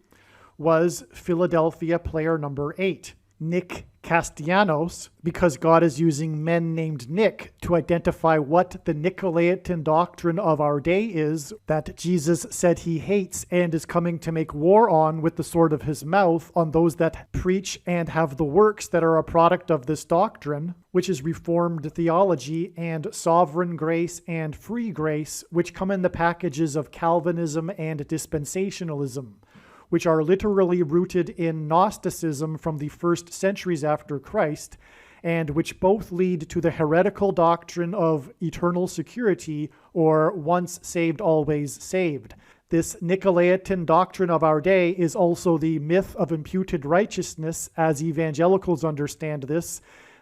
was Philadelphia player number 8, Nick Castellanos, because God is using men named Nick to identify what the Nicolaitan doctrine of our day is, that Jesus said he hates and is coming to make war on with the sword of his mouth on those that preach and have the works that are a product of this doctrine, which is Reformed theology, and sovereign grace and free grace, which come in the packages of Calvinism and dispensationalism, which are literally rooted in Gnosticism from the first centuries after Christ, and which both lead to the heretical doctrine of eternal security, or once saved, always saved. This Nicolaitan doctrine of our day is also the myth of imputed righteousness, as evangelicals understand this,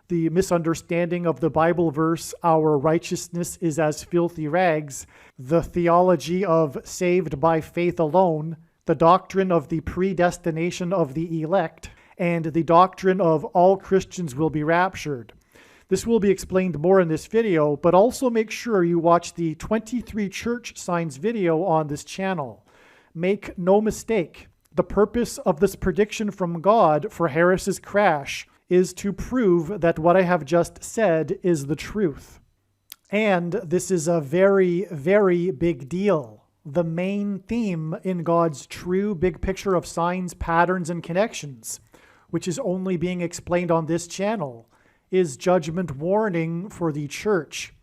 the misunderstanding of the Bible verse, our righteousness is as filthy rags, the theology of saved by faith alone, the doctrine of the predestination of the elect, and the doctrine of all Christians will be raptured. This will be explained more in this video, but also make sure you watch the 23 church signs video on this channel. Make no mistake, the purpose of this prediction from God for Harris's crash is to prove that what I have just said is the truth. And this is a very, very big deal. The main theme in God's true big picture of signs, patterns, and connections, which is only being explained on this channel, is judgment warning for the church.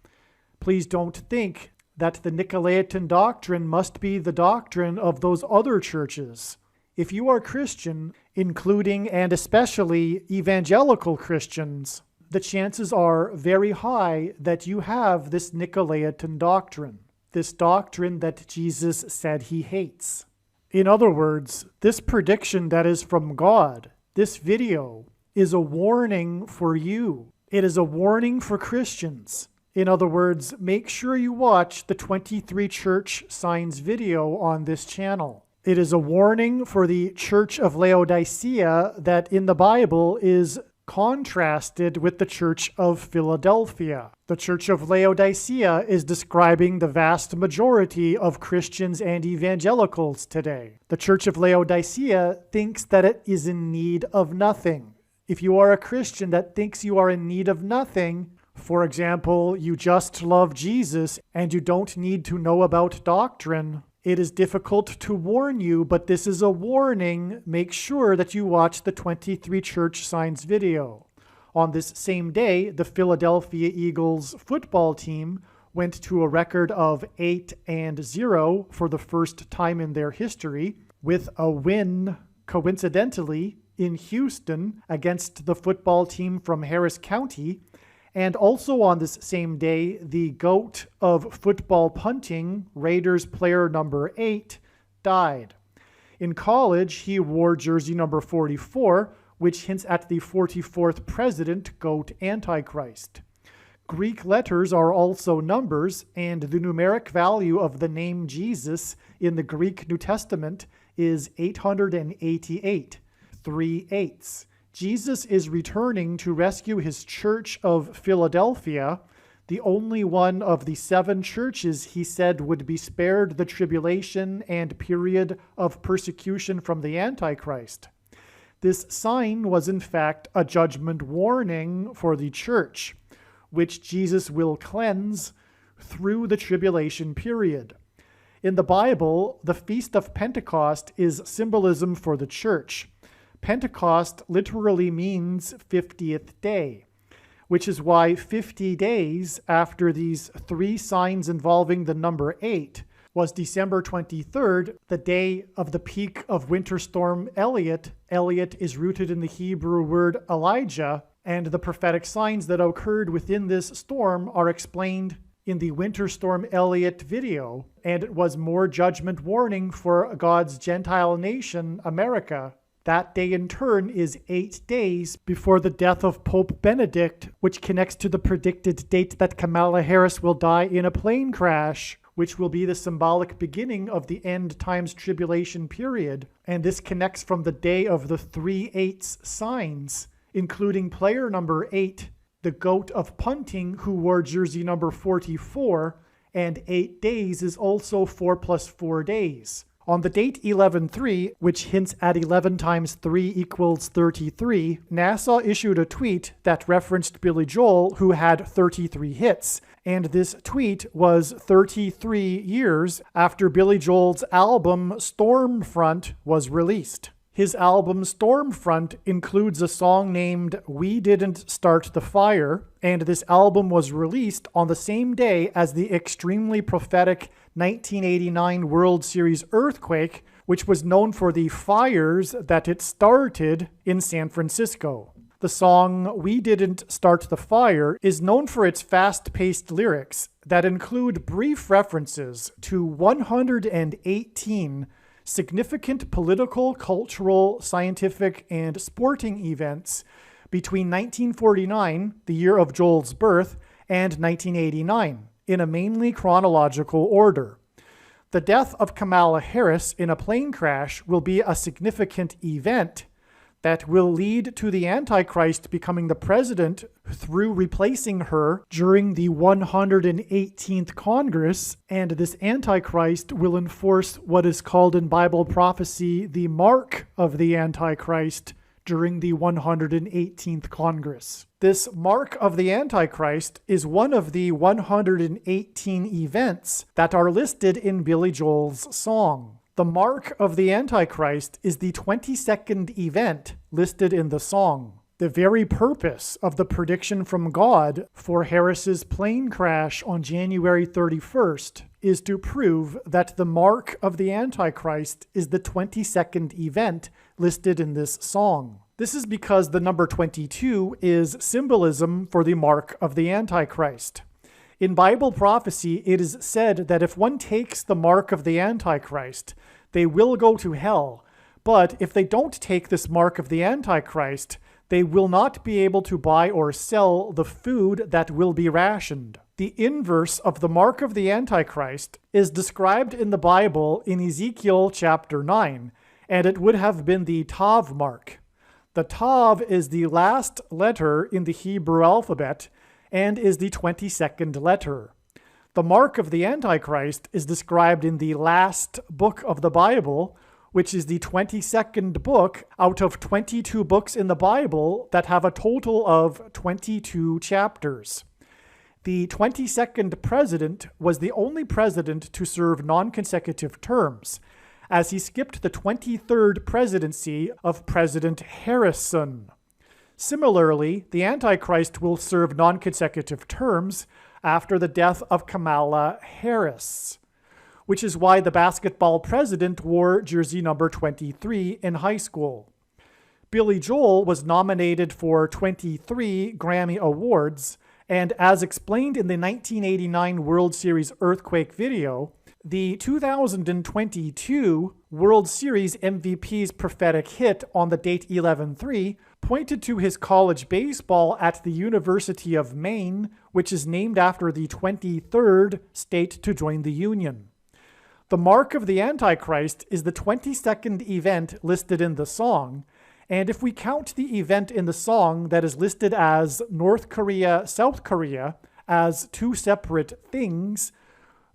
Please don't think that the Nicolaitan doctrine must be the doctrine of those other churches. If you are Christian, including and especially evangelical Christians, the chances are very high that you have this Nicolaitan doctrine, this doctrine that Jesus said he hates. In other words, this prediction that is from God, this video, is a warning for you. It is a warning for Christians. In other words, make sure you watch the 23 church signs video on this channel. It is a warning for the Church of Laodicea that in the Bible is contrasted with the Church of Philadelphia. The Church of Laodicea is describing the vast majority of Christians and evangelicals today. The Church of Laodicea thinks that it is in need of nothing. If you are a Christian that thinks you are in need of nothing, for example, you just love Jesus and you don't need to know about doctrine, it is difficult to warn you, but this is a warning. Make sure that you watch the 23 church signs video. On this same day, the Philadelphia Eagles football team went to a record of 8-0 for the first time in their history, with a win, coincidentally, in Houston against the football team from Harris County. And also on this same day, the GOAT of football punting, Raiders player number 8, died. In college, he wore jersey number 44, which hints at the 44th president, GOAT Antichrist. Greek letters are also numbers, and the numeric value of the name Jesus in the Greek New Testament is 888, 3/8. Jesus is returning to rescue his church of Philadelphia, the only one of the 7 churches he said would be spared the tribulation and period of persecution from the Antichrist. This sign was in fact a judgment warning for the church, which Jesus will cleanse through the tribulation period. In the Bible, the Feast of Pentecost is symbolism for the church. Pentecost literally means 50th day, which is why 50 days after these 3 signs involving the number 8 was December 23rd, the day of the peak of Winter Storm Elliott. Elliott is rooted in the Hebrew word Elijah, and the prophetic signs that occurred within this storm are explained in the Winter Storm Elliott video, and it was more judgment warning for God's Gentile nation, America. That day in turn is 8 days before the death of Pope Benedict, which connects to the predicted date that Kamala Harris will die in a plane crash, which will be the symbolic beginning of the end times tribulation period. And this connects from the day of the 3/8 signs, including player number 8, the GOAT of punting, who wore jersey number 44, and 8 days is also 4 + 4 days. On the date 11/3, which hints at 11 times 3 equals 33, NASA issued a tweet that referenced Billy Joel, who had 33 hits. And this tweet was 33 years after Billy Joel's album Stormfront was released. His album Stormfront includes a song named We Didn't Start the Fire, and this album was released on the same day as the extremely prophetic 1989 World Series earthquake, which was known for the fires that it started in San Francisco. The song We Didn't Start the Fire is known for its fast-paced lyrics that include brief references to 118 significant political, cultural, scientific, and sporting events between 1949, the year of Joel's birth, and 1989, in a mainly chronological order. The death of Kamala Harris in a plane crash will be a significant event. that will lead to the Antichrist becoming the president through replacing her during the 118th Congress, and this Antichrist will enforce what is called in Bible prophecy the mark of the Antichrist during the 118th Congress. This mark of the Antichrist is one of the 118 events that are listed in Billy Joel's song. The mark of the Antichrist is the 22nd event listed in the song. The very purpose of the prediction from God for Harris's plane crash on January 31st is to prove that the mark of the Antichrist is the 22nd event listed in this song. This is because the number 22 is symbolism for the mark of the Antichrist. In Bible prophecy, it is said that if one takes the mark of the Antichrist, they will go to hell. But if they don't take this mark of the Antichrist, they will not be able to buy or sell the food that will be rationed. The inverse of the mark of the Antichrist is described in the Bible in Ezekiel chapter 9, and it would have been the Tav mark. The Tav is the last letter in the Hebrew alphabet and is the 22nd letter. The mark of the Antichrist is described in the last book of the Bible, which is the 22nd book out of 22 books in the Bible that have a total of 22 chapters. The 22nd president was the only president to serve non-consecutive terms, as he skipped the 23rd presidency of President Harrison. Similarly, the Antichrist will serve non-consecutive terms after the death of Kamala Harris, which is why the basketball president wore jersey number 23 in high school. Billy Joel was nominated for 23 Grammy Awards, and as explained in the 1989 World Series Earthquake video, the 2022 World Series MVP's prophetic hit on the date 11/3 pointed to his college baseball at the University of Maine, which is named after the 23rd state to join the Union. The mark of the Antichrist is the 22nd event listed in the song, and if we count the event in the song that is listed as North Korea, South Korea, as two separate things,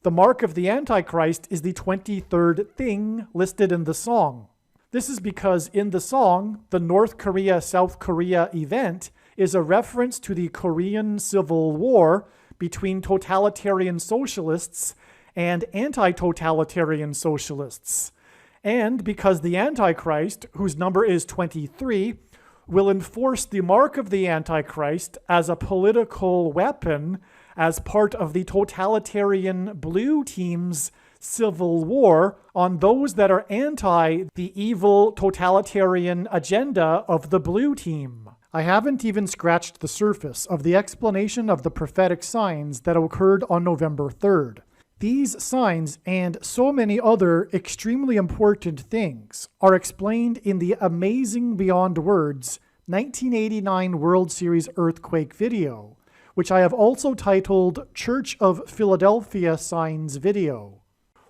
the mark of the Antichrist is the 23rd thing listed in the song. This is because in the song, the North Korea-South Korea event is a reference to the Korean Civil War between totalitarian socialists and anti-totalitarian socialists. And because the Antichrist, whose number is 23, will enforce the mark of the Antichrist as a political weapon as part of the totalitarian blue team's civil war on those that are anti the evil totalitarian agenda of the blue team. I haven't even scratched the surface of the explanation of the prophetic signs that occurred on November 3rd. These signs and so many other extremely important things are explained in the amazing beyond words 1989 World Series Earthquake video, which I have also titled Church of Philadelphia Signs Video.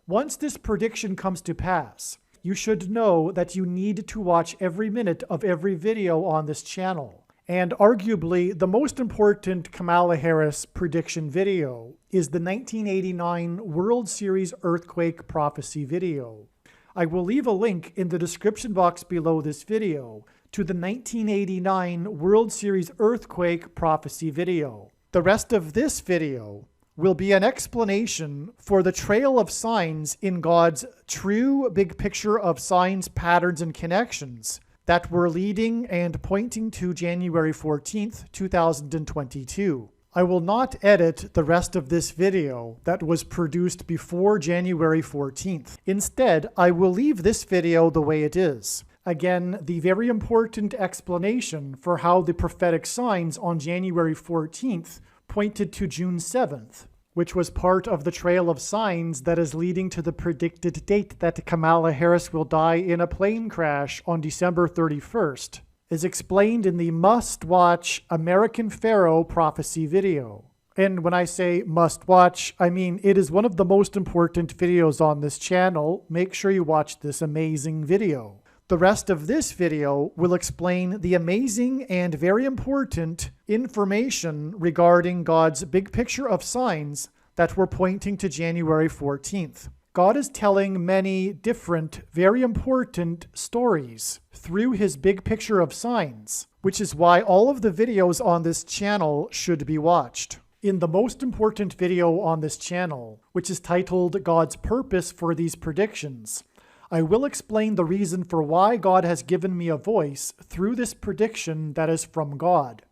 Once this prediction comes to pass, you should know that you need to watch every minute of every video on this channel. And arguably, the most important Kamala Harris prediction video is the 1989 World Series Earthquake Prophecy video. I will leave a link in the description box below this video to the 1989 World Series Earthquake Prophecy video. The rest of this video will be an explanation for the trail of signs in God's true big picture of signs, patterns, and connections that were leading and pointing to January 14th, 2022. I will not edit the rest of this video that was produced before January 14th. Instead, I will leave this video the way it is. Again, the very important explanation for how the prophetic signs on January 14th pointed to June 7th, which was part of the trail of signs that is leading to the predicted date that Kamala Harris will die in a plane crash on December 31st, is explained in the must-watch American Pharaoh prophecy video. And when I say must-watch, I mean it is one of the most important videos on this channel. Make sure you watch this amazing video. The rest of this video will explain the amazing and very important information regarding God's big picture of signs that we're pointing to January 14th. God is telling many different, very important stories through his big picture of signs, which is why all of the videos on this channel should be watched. In the most important video on this channel, which is titled God's Purpose for These Predictions, I will explain the reason for why God has given me a voice through this prediction that is from God.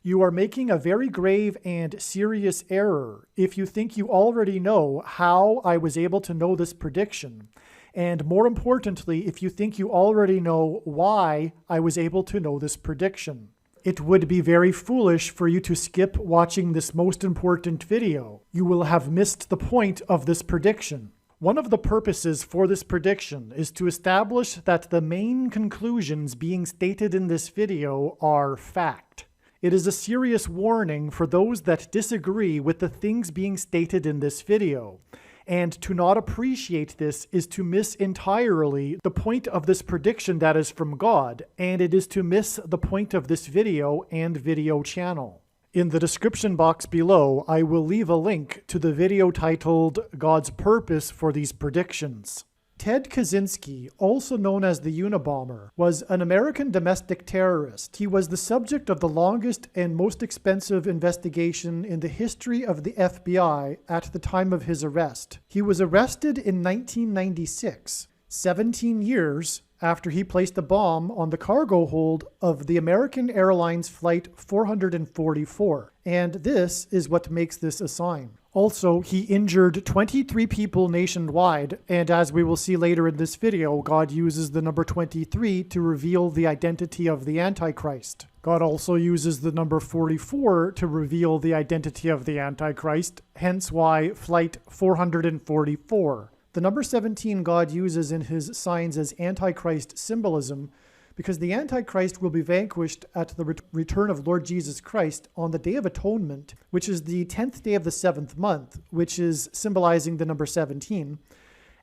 You are making a very grave and serious error if you think you already know how I was able to know this prediction, and more importantly, if you think you already know why I was able to know this prediction. It would be very foolish for you to skip watching this most important video. You will have missed the point of this prediction. One of the purposes for this prediction is to establish that the main conclusions being stated in this video are fact. It is a serious warning for those that disagree with the things being stated in this video. And to not appreciate this is to miss entirely the point of this prediction that is from God, and it is to miss the point of this video and video channel. In the description box below, I will leave a link to the video titled God's Purpose for These Predictions. Ted Kaczynski, also known as the UNABOMBER, was an American domestic terrorist. He was the subject of the longest and most expensive investigation in the history of the FBI at the time of his arrest. He was arrested in 1996, 17 years after he placed a bomb on the cargo hold of the American Airlines Flight 444. And this is what makes this a sign. Also, he injured 23 people nationwide, and as we will see later in this video, God uses the number 23 to reveal the identity of the Antichrist. God also uses the number 44 to reveal the identity of the Antichrist, hence why Flight 444. The number 17 God uses in his signs as Antichrist symbolism because the Antichrist will be vanquished at the return of Lord Jesus Christ on the Day of Atonement, which is the 10th day of the 7th month, which is symbolizing the number 17.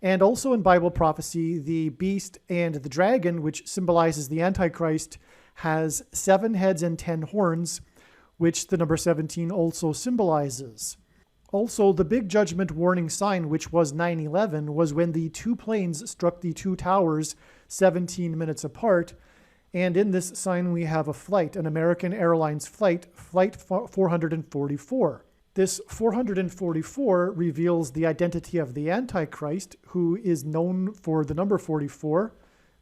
And also in Bible prophecy, the beast and the dragon, which symbolizes the Antichrist, has 7 heads and 10 horns, which the number 17 also symbolizes. Also, the big judgment warning sign, which was 9/11, was when the 2 planes struck the 2 towers 17 minutes apart. And in this sign, we have a flight, an American Airlines flight, Flight 444. This 444 reveals the identity of the Antichrist, who is known for the number 44,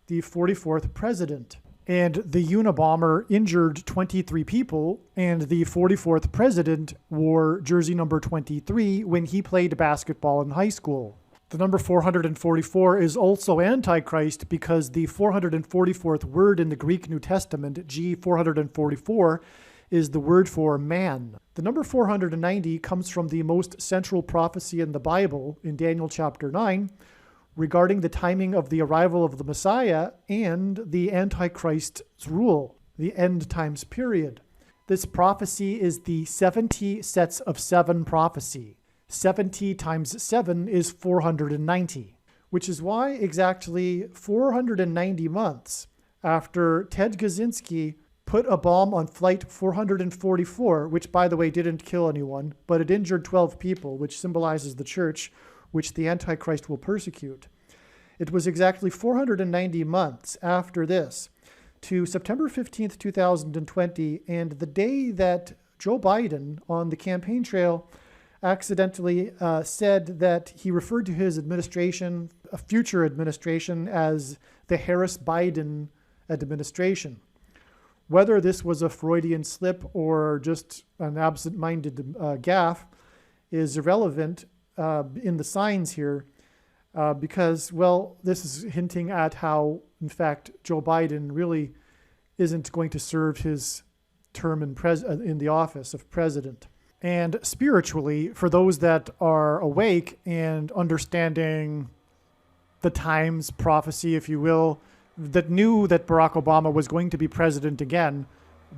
the 44th president. And the Unabomber injured 23 people, and the 44th president wore jersey number 23 when he played basketball in high school. The number 444 is also Antichrist because the 444th word in the Greek New Testament, G444, is the word for man. The number 490 comes from the most central prophecy in the Bible, in Daniel chapter 9, regarding the timing of the arrival of the Messiah and the Antichrist's rule, the end times period. This prophecy is the 70 sets of 7 prophecy. 70 times 7 is 490, which is why exactly 490 months after Ted Kaczynski put a bomb on Flight 444, which by the way didn't kill anyone, but it injured 12 people, which symbolizes the church, which the Antichrist will persecute. It was exactly 490 months after this to September 15th, 2020, and the day that Joe Biden on the campaign trail accidentally said that he referred to his administration, a future administration, as the Harris-Biden administration. Whether this was a Freudian slip or just an absent-minded gaffe is irrelevant in the signs here because, well, this is hinting at how, in fact, Joe Biden really isn't going to serve his term in the office of president. And spiritually, for those that are awake and understanding the times prophecy, if you will, that knew that Barack Obama was going to be president again,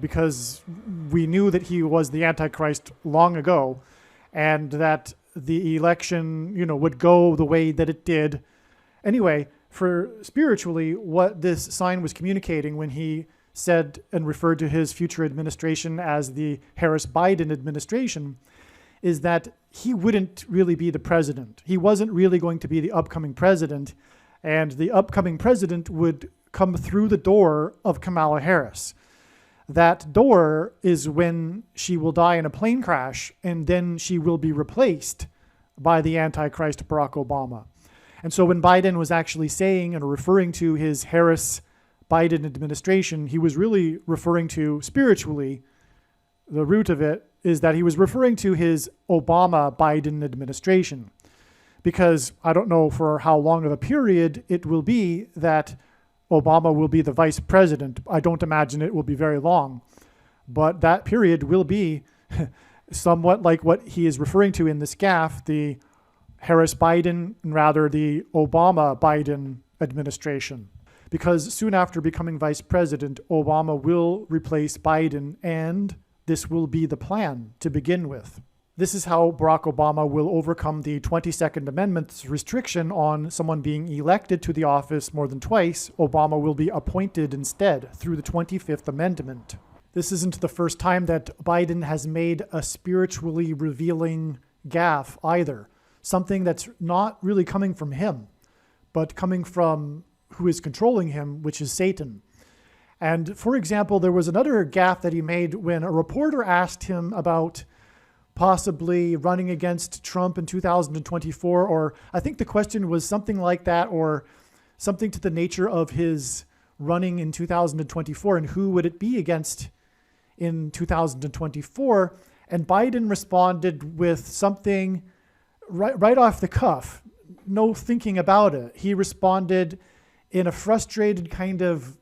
because we knew that he was the Antichrist long ago, and that the election, would go the way that it did. Anyway, for spiritually, what this sign was communicating when he said and referred to his future administration as the Harris-Biden administration is that he wouldn't really be the president. He wasn't really going to be the upcoming president, and the upcoming president would come through the door of Kamala Harris. That door is when she will die in a plane crash, and then she will be replaced by the Antichrist Barack Obama. And so when Biden was actually saying and referring to his Harris-Biden administration, he was really referring to spiritually, the root of it is that he was referring to his Obama-Biden administration. Because I don't know for how long of a period it will be that Obama will be the vice president. I don't imagine it will be very long. But that period will be somewhat like what he is referring to in this gaffe, the Harris-Biden, and rather the Obama-Biden administration. Because soon after becoming vice president, Obama will replace Biden, and this will be the plan to begin with. This is how Barack Obama will overcome the 22nd Amendment's restriction on someone being elected to the office more than twice. Obama will be appointed instead through the 25th Amendment. This isn't the first time that Biden has made a spiritually revealing gaffe either. Something that's not really coming from him, but coming from who is controlling him, which is Satan. And for example, there was another gaffe that he made when a reporter asked him about possibly running against Trump in 2024, or I think the question was something like that, or something to the nature of his running in 2024, and who would it be against in 2024? And Biden responded with something right off the cuff, no thinking about it. He responded in a frustrated, kind of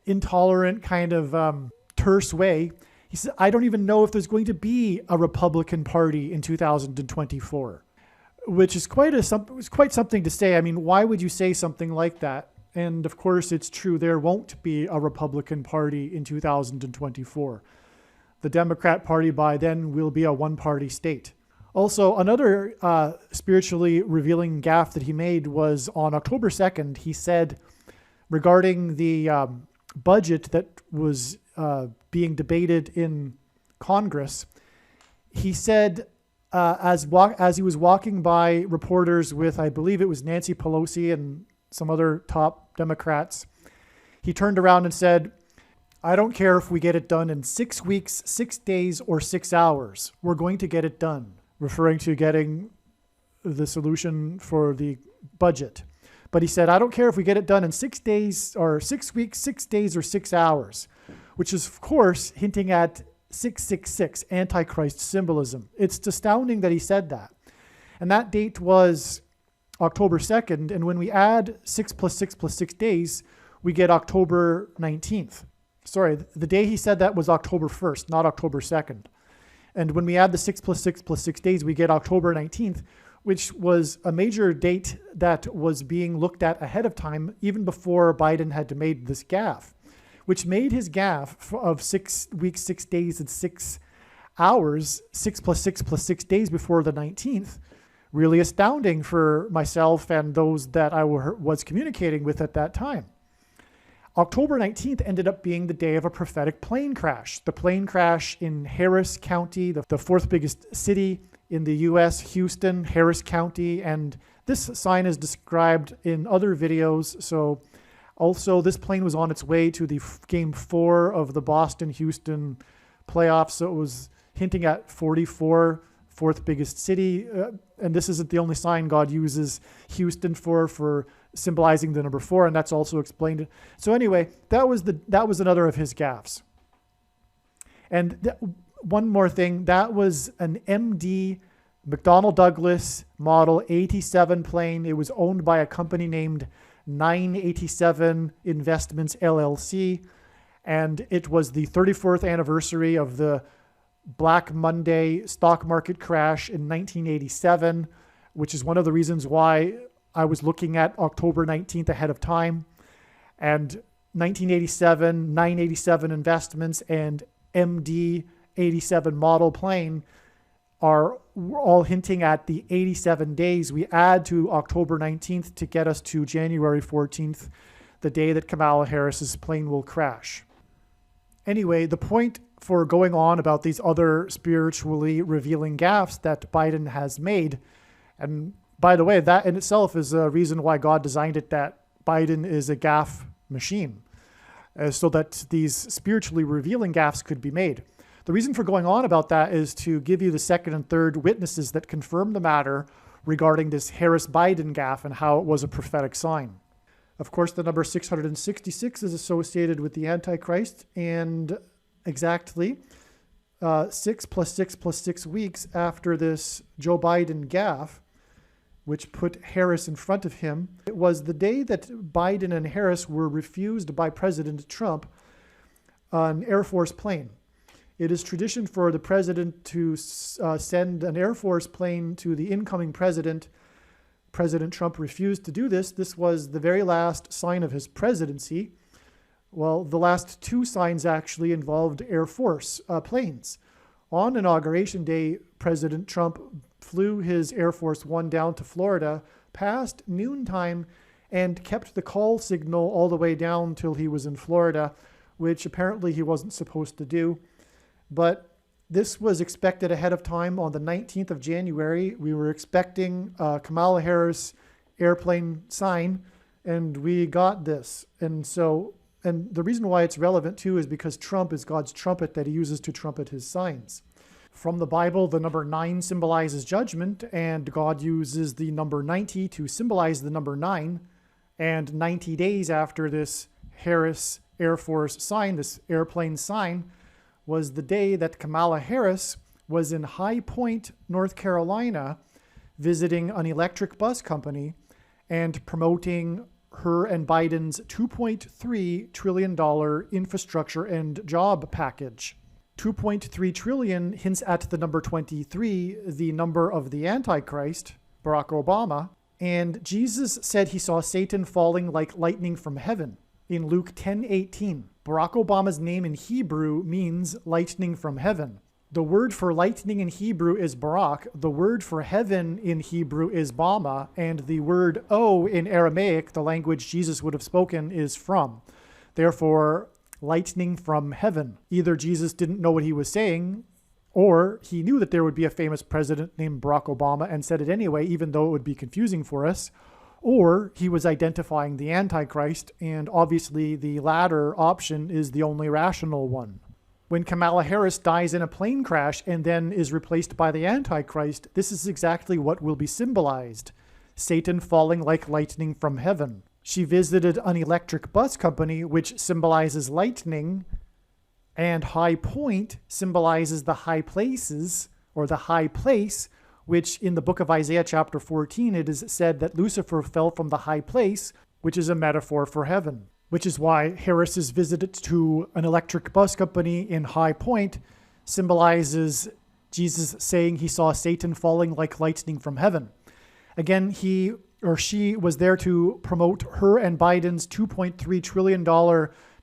intolerant, kind of terse way. He said, I don't even know if there's going to be a Republican Party in 2024, which is quite something to say. I mean, why would you say something like that? And of course, it's true. There won't be a Republican Party in 2024. The Democrat Party by then will be a one-party state. Also, another spiritually revealing gaffe that he made was on October 2nd. He said regarding the budget that was being debated in Congress, he said as he was walking by reporters with, I believe it was Nancy Pelosi and some other top Democrats, he turned around and said, I don't care if we get it done in 6 weeks, 6 days, or 6 hours. We're going to get it done, referring to getting the solution for the budget. But he said, I don't care if we get it done in 6 days or 6 weeks, 6 days, or 6 hours, which is, of course, hinting at 666, Antichrist symbolism. It's astounding that he said that. And that date was October 2nd. And when we add 6 plus 6 plus 6 days, we get October 19th. Sorry, the day he said that was October 1st, not October 2nd. And when we add the 6 plus 6 plus 6 days, we get October 19th, which was a major date that was being looked at ahead of time, even before Biden had made this gaffe, which made his gaffe of 6 weeks, 6 days, and 6 hours, 6 plus 6 plus 6 days before the 19th, really astounding for myself and those that I was communicating with at that time. October 19th ended up being the day of a prophetic plane crash. The plane crash in Harris County, the fourth biggest city in the U.S., Houston, Harris County, and this sign is described in other videos. So also this plane was on its way to the game 4 of the Boston-Houston playoffs. So it was hinting at 44, fourth biggest city. And this isn't the only sign God uses Houston for symbolizing the number 4, and that's also explained. So anyway, that was another of his gaffes. And one more thing, that was an MD McDonnell Douglas Model 87 plane. It was owned by a company named 987 Investments LLC, and it was the 34th anniversary of the Black Monday stock market crash in 1987, which is one of the reasons why I was looking at October 19th ahead of time. And 1987, 987 Investments, and MD 87 model plane are all hinting at the 87 days we add to October 19th to get us to January 14th, the day that Kamala Harris's plane will crash. Anyway, the point for going on about these other spiritually revealing gaffes that Biden has made, and by the way, that in itself is a reason why God designed it, that Biden is a gaffe machine, so that these spiritually revealing gaffes could be made. The reason for going on about that is to give you the second and third witnesses that confirm the matter regarding this Harris-Biden gaffe and how it was a prophetic sign. Of course, the number 666 is associated with the Antichrist, and exactly 6 plus 6 plus 6 weeks after this Joe Biden gaffe, which put Harris in front of him, it was the day that Biden and Harris were refused by President Trump an Air Force plane. It is tradition for the president to send an Air Force plane to the incoming president. President Trump refused to do this. This was the very last sign of his presidency. Well, the last two signs actually involved Air Force planes. On Inauguration Day, President Trump flew his Air Force One down to Florida past noontime and kept the call signal all the way down till he was in Florida, which apparently he wasn't supposed to do. But this was expected ahead of time on the 19th of January. We were expecting Kamala Harris airplane sign, and we got this. And the reason why it's relevant too is because Trump is God's trumpet that he uses to trumpet his signs. From the Bible, the number 9 symbolizes judgment, and God uses the number 90 to symbolize the number 9. And 90 days after this Harris Air Force sign, this airplane sign, was the day that Kamala Harris was in High Point, North Carolina, visiting an electric bus company and promoting her and Biden's $2.3 trillion infrastructure and job package. $2.3 trillion hints at the number 23, the number of the Antichrist, Barack Obama, and Jesus said he saw Satan falling like lightning from heaven in Luke 10:18. Barack Obama's name in Hebrew means lightning from heaven. The word for lightning in Hebrew is Barak, the word for heaven in Hebrew is Bama, and the word O in Aramaic, the language Jesus would have spoken, is from. Therefore, lightning from heaven. Either Jesus didn't know what he was saying, or he knew that there would be a famous president named Barack Obama and said it anyway, even though it would be confusing for us, or he was identifying the Antichrist, and obviously the latter option is the only rational one. When Kamala Harris dies in a plane crash and then is replaced by the Antichrist, this is exactly what will be symbolized: Satan falling like lightning from heaven. She visited an electric bus company, which symbolizes lightning, and High Point symbolizes the high places, or the high place, which in the book of Isaiah chapter 14, it is said that Lucifer fell from the high place, which is a metaphor for heaven. Which is why Harris's visit to an electric bus company in High Point symbolizes Jesus saying he saw Satan falling like lightning from heaven. Again, he or she was there to promote her and Biden's $2.3 trillion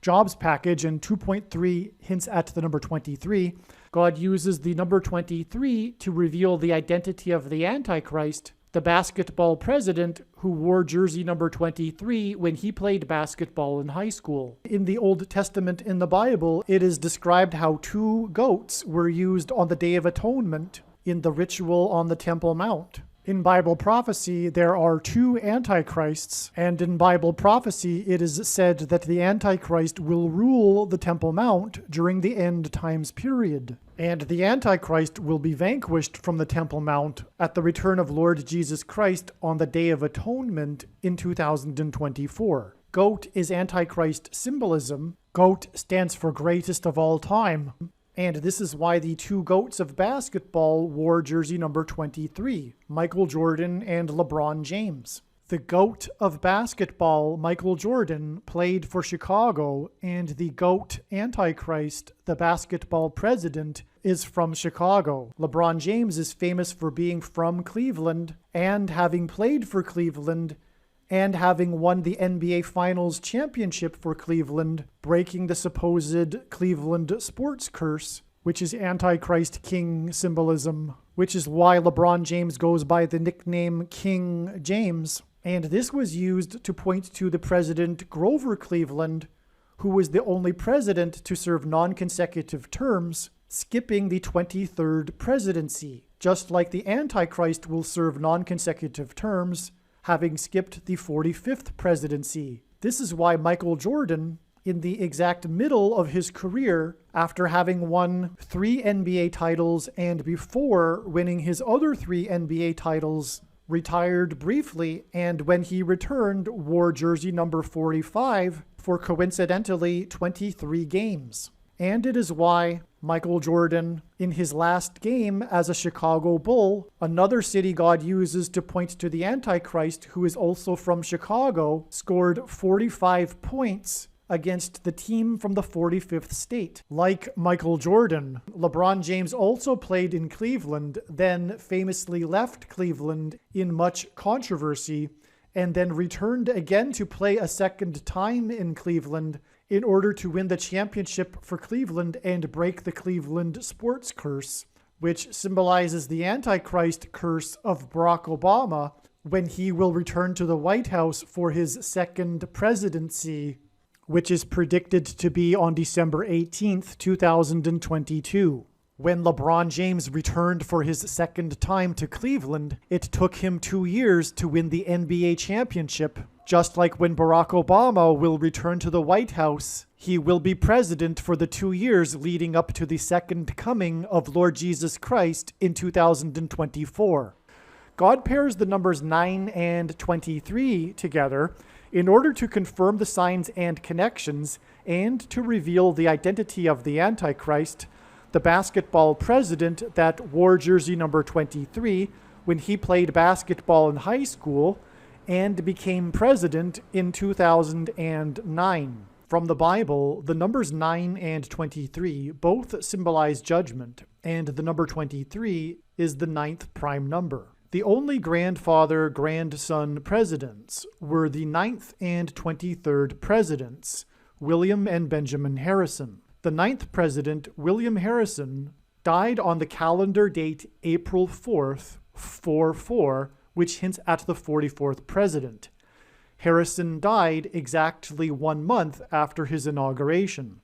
jobs package, and 2.3 hints at the number 23. God uses the number 23 to reveal the identity of the Antichrist, the basketball president who wore jersey number 23 when he played basketball in high school. In the Old Testament in the Bible, it is described how 2 goats were used on the Day of Atonement in the ritual on the Temple Mount. In Bible prophecy, there are 2 antichrists, and in Bible prophecy, it is said that the Antichrist will rule the Temple Mount during the end times period. And the Antichrist will be vanquished from the Temple Mount at the return of Lord Jesus Christ on the Day of Atonement in 2024. Goat is Antichrist symbolism. Goat stands for greatest of all time. And this is why the 2 goats of basketball wore jersey number 23, Michael Jordan and LeBron James. The GOAT of basketball, Michael Jordan, played for Chicago, and the GOAT Antichrist, the basketball president, is from Chicago. LeBron James is famous for being from Cleveland and having played for Cleveland and having won the NBA Finals championship for Cleveland, breaking the supposed Cleveland sports curse, which is Antichrist King symbolism. which is why LeBron James goes by the nickname King James. And this was used to point to the president Grover Cleveland, who was the only president to serve non-consecutive terms, skipping the 23rd presidency, just like the Antichrist will serve non-consecutive terms, having skipped the 45th presidency. This is why Michael Jordan, in the exact middle of his career, after having won 3 NBA titles and before winning his other 3 NBA titles, retired briefly, and when he returned, wore jersey number 45 for coincidentally 23 games. And it is why Michael Jordan, in his last game as a Chicago Bull, another city God uses to point to the Antichrist, who is also from Chicago, scored 45 points against the team from the 45th state. Like Michael Jordan, LeBron James also played in Cleveland, then famously left Cleveland in much controversy, and then returned again to play a second time in Cleveland in order to win the championship for Cleveland and break the Cleveland sports curse, which symbolizes the Antichrist curse of Barack Obama when he will return to the White House for his second presidency, which is predicted to be on December 18th, 2022. When LeBron James returned for his second time to Cleveland, it took him 2 years to win the NBA championship. Just like when Barack Obama will return to the White House, he will be president for the 2 years leading up to the second coming of Lord Jesus Christ in 2024. God pairs the numbers 9 and 23 together in order to confirm the signs and connections and to reveal the identity of the Antichrist, the basketball president that wore jersey number 23 when he played basketball in high school and became president in 2009. From the Bible, the numbers 9 and 23 both symbolize judgment, and the number 23 is the 9th prime number. The only grandfather-grandson presidents were the 9th and 23rd presidents, William and Benjamin Harrison. The 9th president, William Harrison, died on the calendar date April 4th, 44, which hints at the 44th president. Harrison died exactly 1 month after his inauguration.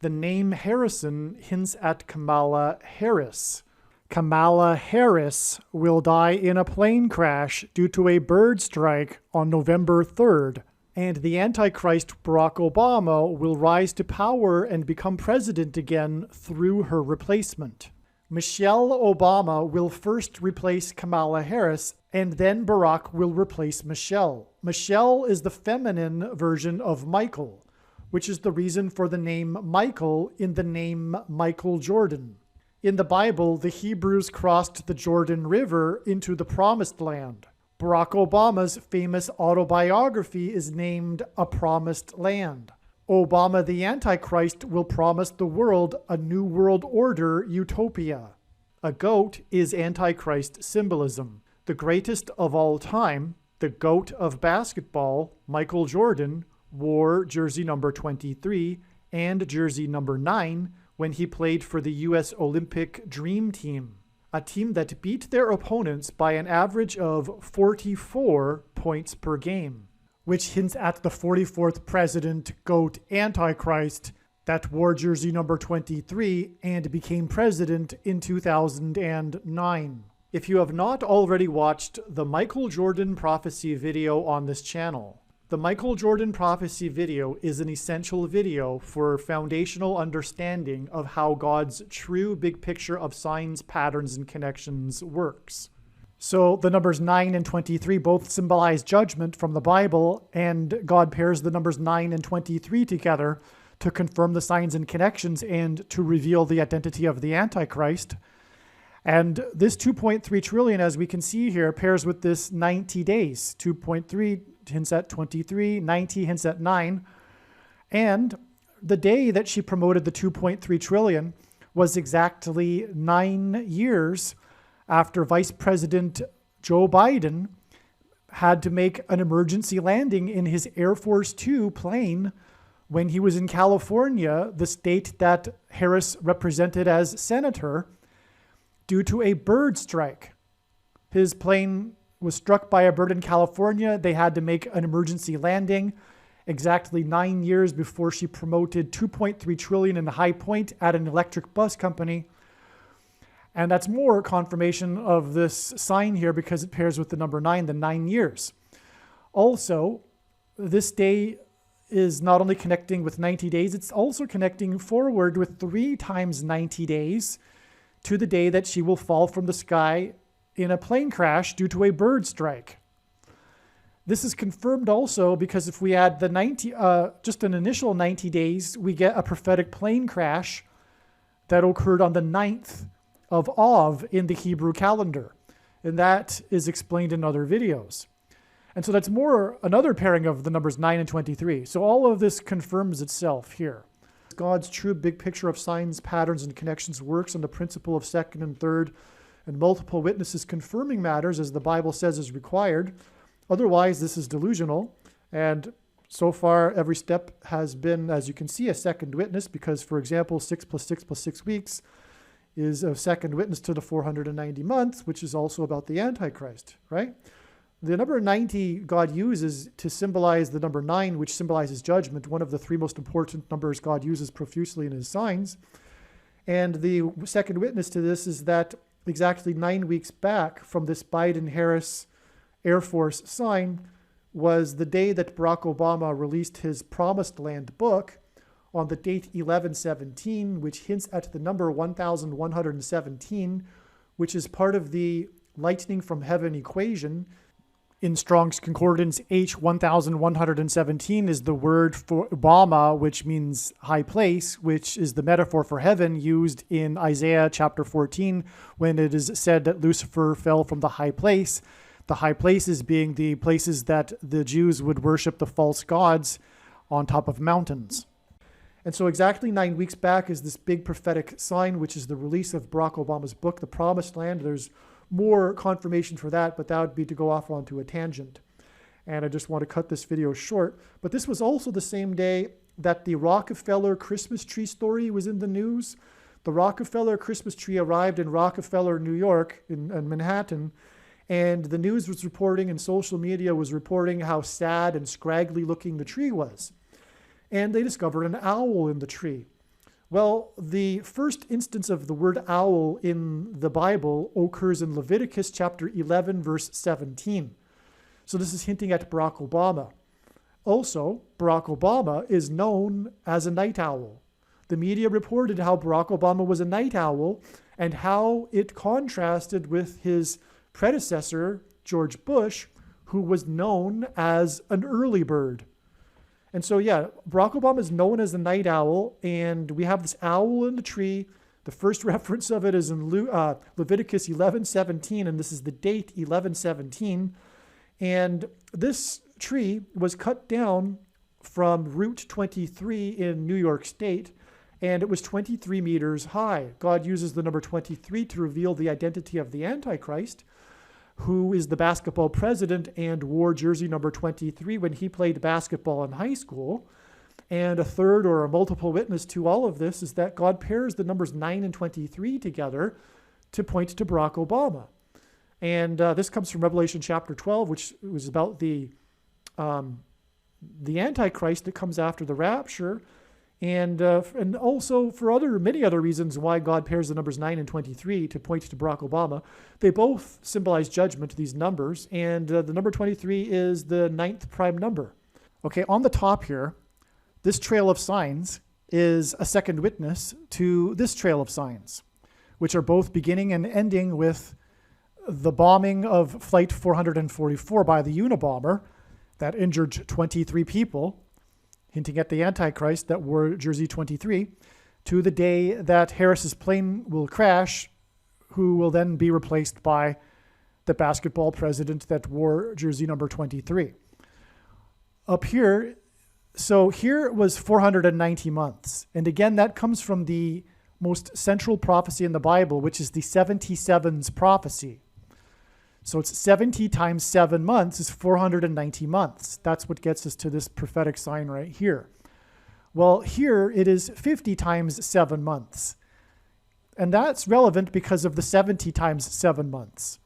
The name Harrison hints at Kamala Harris. Kamala Harris will die in a plane crash due to a bird strike on November 3rd, and the Antichrist Barack Obama will rise to power and become president again through her replacement. Michelle Obama will first replace Kamala Harris, and then Barack will replace Michelle. Michelle is the feminine version of Michael, which is the reason for the name Michael in the name Michael Jordan. In the Bible, the Hebrews crossed the Jordan River into the Promised Land. Barack Obama's famous autobiography is named A Promised Land. Obama the Antichrist will promise the world a new world order utopia. A goat is Antichrist symbolism. The greatest of all time, the GOAT of basketball, Michael Jordan, wore jersey number 23 and jersey number 9 when he played for the U.S. Olympic Dream Team, a team that beat their opponents by an average of 44 points per game, which hints at the 44th president, GOAT Antichrist, that wore jersey number 23 and became president in 2009. If you have not already watched the Michael Jordan prophecy video on this channel, the Michael Jordan prophecy video is an essential video for foundational understanding of how God's true big picture of signs, patterns, and connections works. So the numbers 9 and 23 both symbolize judgment from the Bible, and God pairs the numbers 9 and 23 together to confirm the signs and connections and to reveal the identity of the Antichrist. And this 2.3 trillion, as we can see here, pairs with this 90 days. 2.3 hints at 23, 90 hints at 9. And the day that she promoted the 2.3 trillion was exactly 9 years after Vice President Joe Biden had to make an emergency landing in his Air Force Two plane when he was in California, the state that Harris represented as senator, due to a bird strike. His plane was struck by a bird in California. They had to make an emergency landing exactly 9 years before she promoted $2.3 trillion in High Point at an electric bus company. And that's more confirmation of this sign here because it pairs with the number 9, the 9 years. Also, this day is not only connecting with 90 days, it's also connecting forward with 3 times 90 days to the day that she will fall from the sky in a plane crash due to a bird strike. This is confirmed also because if we add the just an initial 90 days, we get a prophetic plane crash that occurred on the 9th of Av in the Hebrew calendar. And that is explained in other videos. And so that's another pairing of the numbers 9 and 23. So all of this confirms itself here. God's true big picture of signs, patterns, and connections works on the principle of second and third and multiple witnesses confirming matters as the Bible says is required. Otherwise, this is delusional. And so far, every step has been, as you can see, a second witness because, for example, 6 + 6 + 6 weeks is a second witness to the 490 months, which is also about the Antichrist, right? The number 90 God uses to symbolize the number 9, which symbolizes judgment, one of the 3 most important numbers God uses profusely in his signs. And the second witness to this is that exactly 9 weeks back from this Biden-Harris Air Force sign was the day that Barack Obama released his Promised Land book on the date 11/17, which hints at the number 1117, which is part of the lightning from heaven equation. In Strong's Concordance, H1117 is the word for Obama, which means high place, which is the metaphor for heaven used in Isaiah chapter 14 when it is said that Lucifer fell from the high place. The high places being the places that the Jews would worship the false gods on top of mountains. And so exactly 9 weeks back is this big prophetic sign, which is the release of Barack Obama's book, The Promised Land. There's more confirmation for that, but that would be to go off onto a tangent. And I just want to cut this video short. But this was also the same day that the Rockefeller Christmas tree story was in the news. The Rockefeller Christmas tree arrived in Rockefeller, New York, in Manhattan. And the news was reporting and social media was reporting how sad and scraggly looking the tree was. And they discovered an owl in the tree. Well, the first instance of the word owl in the Bible occurs in Leviticus chapter 11, verse 17. So this is hinting at Barack Obama. Also, Barack Obama is known as a night owl. The media reported how Barack Obama was a night owl and how it contrasted with his predecessor, George Bush, who was known as an early bird. And so, yeah, Barack Obama is known as the night owl, and we have this owl in the tree. The first reference of it is in Leviticus 11:17, and this is the date 11:17. And this tree was cut down from Route 23 in New York State, and it was 23 meters high. God uses the number 23 to reveal the identity of the Antichrist, who is the basketball president and wore jersey number 23 when he played basketball in high school. And a third or a multiple witness to all of this is that God pairs the numbers 9 and 23 together to point to Barack Obama. And this comes from Revelation chapter 12, which was about the Antichrist that comes after the rapture. And also for many other reasons why God pairs the numbers 9 and 23 to point to Barack Obama. They both symbolize judgment, these numbers, and the number 23 is the 9th prime number. Okay, on the top here, this trail of signs is a second witness to this trail of signs, which are both beginning and ending with the bombing of Flight 444 by the Unabomber that injured 23 people, hinting at the Antichrist that wore jersey 23, to the day that Harris's plane will crash, who will then be replaced by the basketball president that wore jersey number 23. Up here, so here was 490 months. And again, that comes from the most central prophecy in the Bible, which is the 77s prophecy. So it's 70 times 7 months is 490 months. That's what gets us to this prophetic sign right here. Well, here it is 50 times 7 months. And that's relevant because of the 70 times 7 months.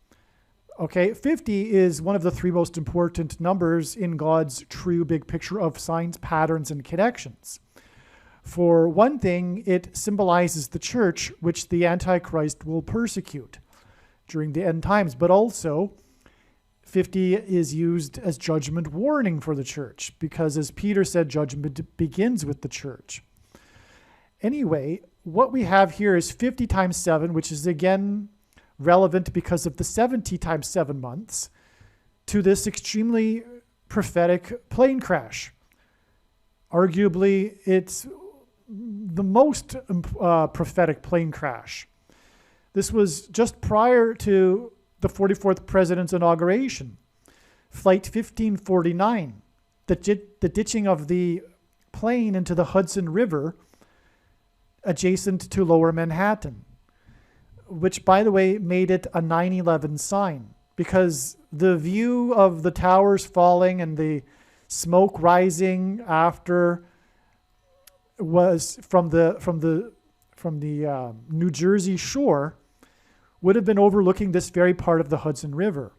Okay, 50 is one of the 3 most important numbers in God's true big picture of signs, patterns, and connections. For one thing, it symbolizes the church, which the Antichrist will persecute during the end times. But also, 50 is used as judgment warning for the church, because as Peter said, judgment begins with the church. Anyway, what we have here is 50 times 7, which is again relevant because of the 70 times 7 months, to this extremely prophetic plane crash. Arguably, it's the most prophetic plane crash. This was just prior to the 44th president's inauguration. Flight 1549, the ditching of the plane into the Hudson River adjacent to Lower Manhattan, which, by the way, made it a 9/11 sign, because the view of the towers falling and the smoke rising after was from the New Jersey shore would have been overlooking this very part of the Hudson River.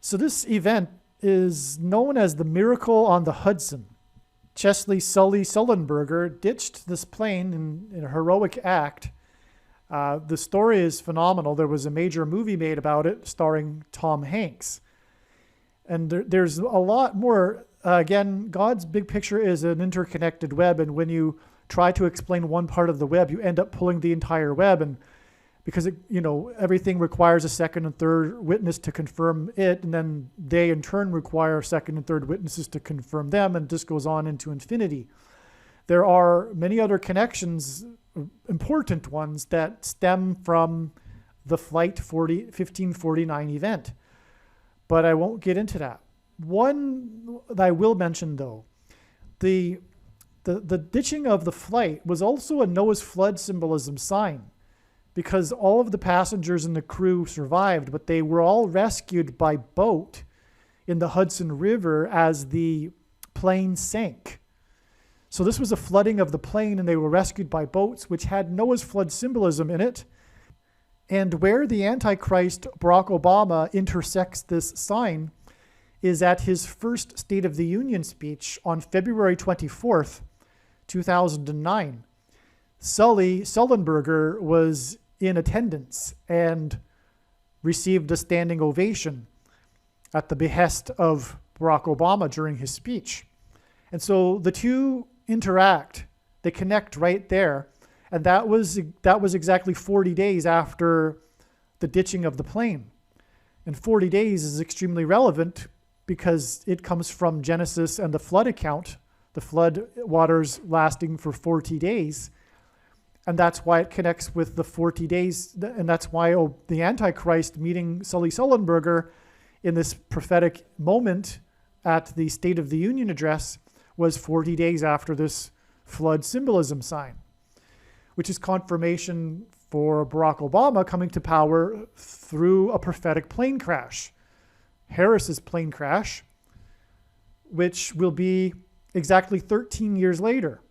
So this event is known as the Miracle on the Hudson. Chesley Sully Sullenberger ditched this plane in a heroic act. The story is phenomenal. There was a major movie made about it starring Tom Hanks. And there's a lot more. Again, God's big picture is an interconnected web, and when you try to explain one part of the web, you end up pulling the entire web, and because everything requires a second and third witness to confirm it, and then they in turn require second and third witnesses to confirm them, and this goes on into infinity. There are many other connections, important ones, that stem from the Flight 1549 event, but I won't get into that. One that I will mention, though, the ditching of the flight was also a Noah's flood symbolism sign, because all of the passengers and the crew survived, but they were all rescued by boat in the Hudson River as the plane sank. So this was a flooding of the plane, and they were rescued by boats, which had Noah's flood symbolism in it. And where the Antichrist, Barack Obama, intersects this sign is at his first State of the Union speech on February 24th, 2009. Sully Sullenberger was in attendance and received a standing ovation at the behest of Barack Obama during his speech. And so the two interact, they connect right there. And that was exactly 40 days after the ditching of the plane. And 40 days is extremely relevant because it comes from Genesis and the flood account, the flood waters lasting for 40 days. And that's why it connects with the 40 days. And that's why the Antichrist meeting Sully Sullenberger in this prophetic moment at the State of the Union address was 40 days after this flood symbolism sign, which is confirmation for Barack Obama coming to power through a prophetic plane crash, Harris's plane crash, which will be exactly 13 years later.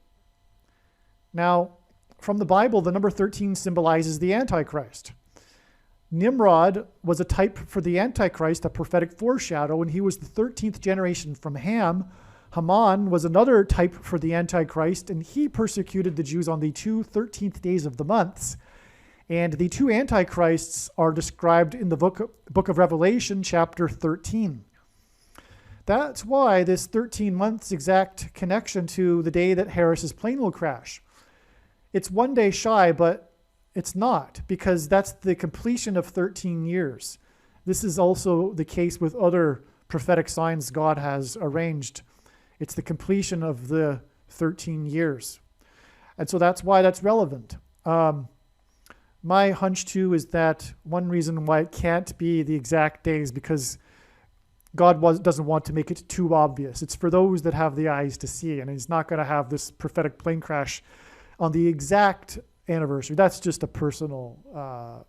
Now, from the Bible, the number 13 symbolizes the Antichrist. Nimrod was a type for the Antichrist, a prophetic foreshadow, and he was the 13th generation from Ham. Haman was another type for the Antichrist, and he persecuted the Jews on the 13th days of the months. And the two Antichrists are described in the book of Revelation, chapter 13. That's why this 13 months exact connection to the day that Harris's plane will crash. It's one day shy, but it's not, because that's the completion of 13 years. This is also the case with other prophetic signs God has arranged. It's the completion of the 13 years. And so that's why that's relevant. My hunch, too, is that one reason why it can't be the exact days because God doesn't want to make it too obvious. It's for those that have the eyes to see, and he's not going to have this prophetic plane crash on the exact anniversary. That's just a personal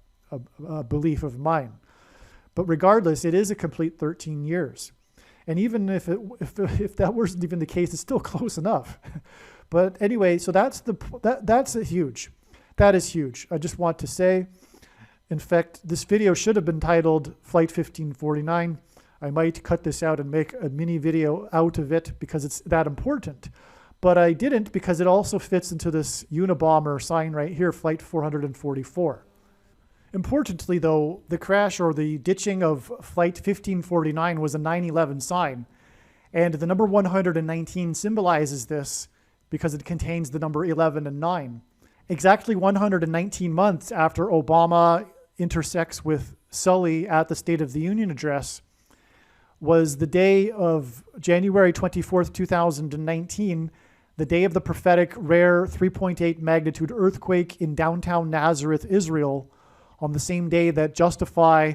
belief of mine. But regardless, it is a complete 13 years. And even if that wasn't even the case, it's still close enough. But anyway, so that's huge. That is huge. I just want to say, in fact, this video should have been titled Flight 1549. I might cut this out and make a mini video out of it because it's that important. But I didn't because it also fits into this Unabomber sign right here, Flight 444. Importantly, though, the crash or the ditching of Flight 1549 was a 9/11 sign. And the number 119 symbolizes this because it contains the number 11 and 9. Exactly 119 months after Obama intersects with Sully at the State of the Union address was the day of January 24th, 2019, the day of the prophetic rare 3.8 magnitude earthquake in downtown Nazareth, Israel, on the same day that Justify,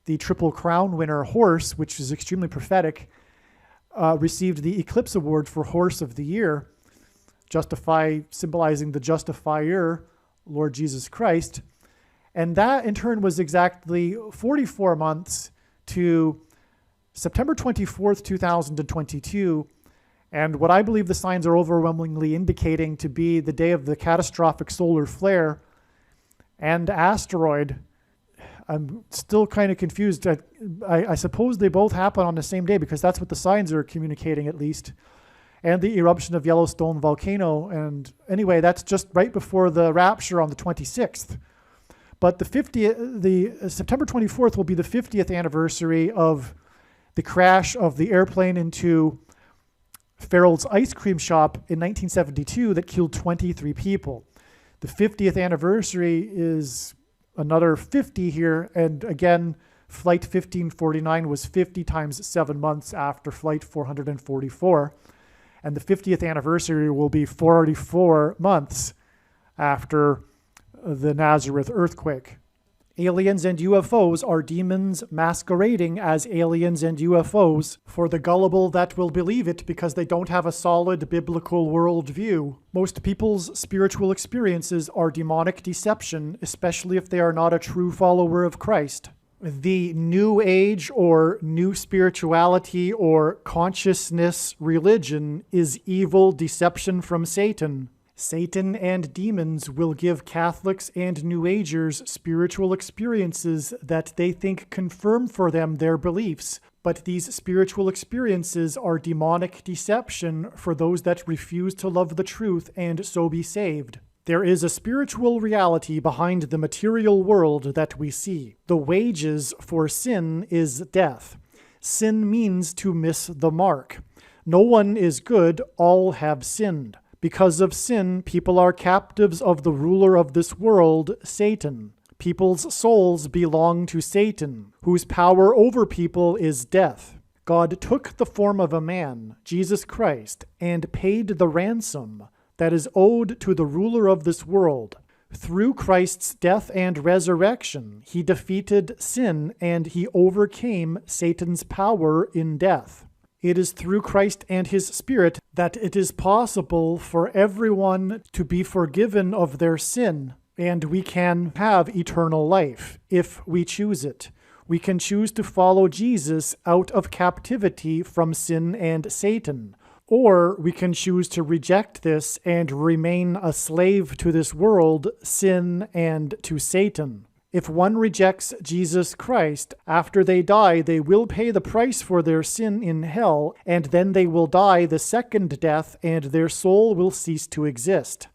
the Triple Crown winner horse, which is extremely prophetic, received the Eclipse Award for Horse of the Year. Justify symbolizing the justifier, Lord Jesus Christ. And that in turn was exactly 44 months to September 24th, 2022. And what I believe the signs are overwhelmingly indicating to be the day of the catastrophic solar flare and asteroid. I'm still kind of confused. I suppose they both happen on the same day because that's what the signs are communicating at least. And the eruption of Yellowstone volcano. And anyway, that's just right before the rapture on the 26th. But the September 24th will be the 50th anniversary of the crash of the airplane into Farrell's ice cream shop in 1972 that killed 23 people. The 50th anniversary is another 50 here. And again, Flight 1549 was 50 times 7 months after Flight 444. And the 50th anniversary will be 44 months after the Nazareth earthquake. Aliens and UFOs are demons masquerading as aliens and UFOs for the gullible that will believe it because they don't have a solid biblical worldview. Most people's spiritual experiences are demonic deception, especially if they are not a true follower of Christ. The New Age or New Spirituality or Consciousness religion is evil deception from Satan. Satan and demons will give Catholics and New Agers spiritual experiences that they think confirm for them their beliefs, but these spiritual experiences are demonic deception for those that refuse to love the truth and so be saved. There is a spiritual reality behind the material world that we see. The wages for sin is death. Sin means to miss the mark. No one is good, all have sinned. Because of sin, people are captives of the ruler of this world, Satan. People's souls belong to Satan, whose power over people is death. God took the form of a man, Jesus Christ, and paid the ransom that is owed to the ruler of this world. Through Christ's death and resurrection, he defeated sin and he overcame Satan's power in death. It is through Christ and his Spirit that it is possible for everyone to be forgiven of their sin, and we can have eternal life if we choose it. We can choose to follow Jesus out of captivity from sin and Satan. Or we can choose to reject this and remain a slave to this world, sin, and to Satan. If one rejects Jesus Christ, after they die, they will pay the price for their sin in hell, and then they will die the second death, and their soul will cease to exist.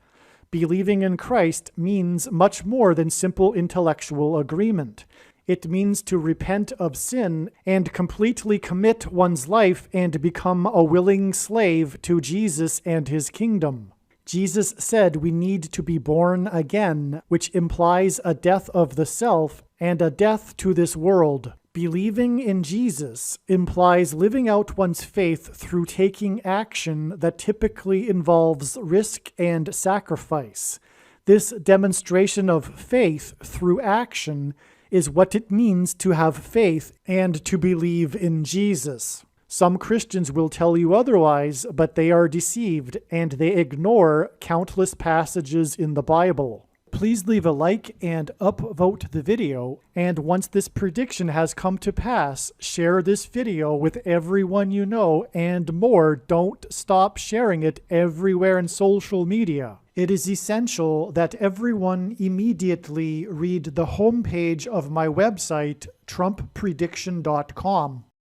Believing in Christ means much more than simple intellectual agreement. It means to repent of sin and completely commit one's life and become a willing slave to Jesus and his kingdom. Jesus said we need to be born again, which implies a death of the self and a death to this world. Believing in Jesus implies living out one's faith through taking action that typically involves risk and sacrifice. This demonstration of faith through action is what it means to have faith and to believe in Jesus. Some Christians will tell you otherwise, but they are deceived and they ignore countless passages in the Bible. Please leave a like and upvote the video, and once this prediction has come to pass, share this video with everyone you know, and more, don't stop sharing it everywhere in social media. It is essential that everyone immediately read the homepage of my website, TrumpPrediction.com.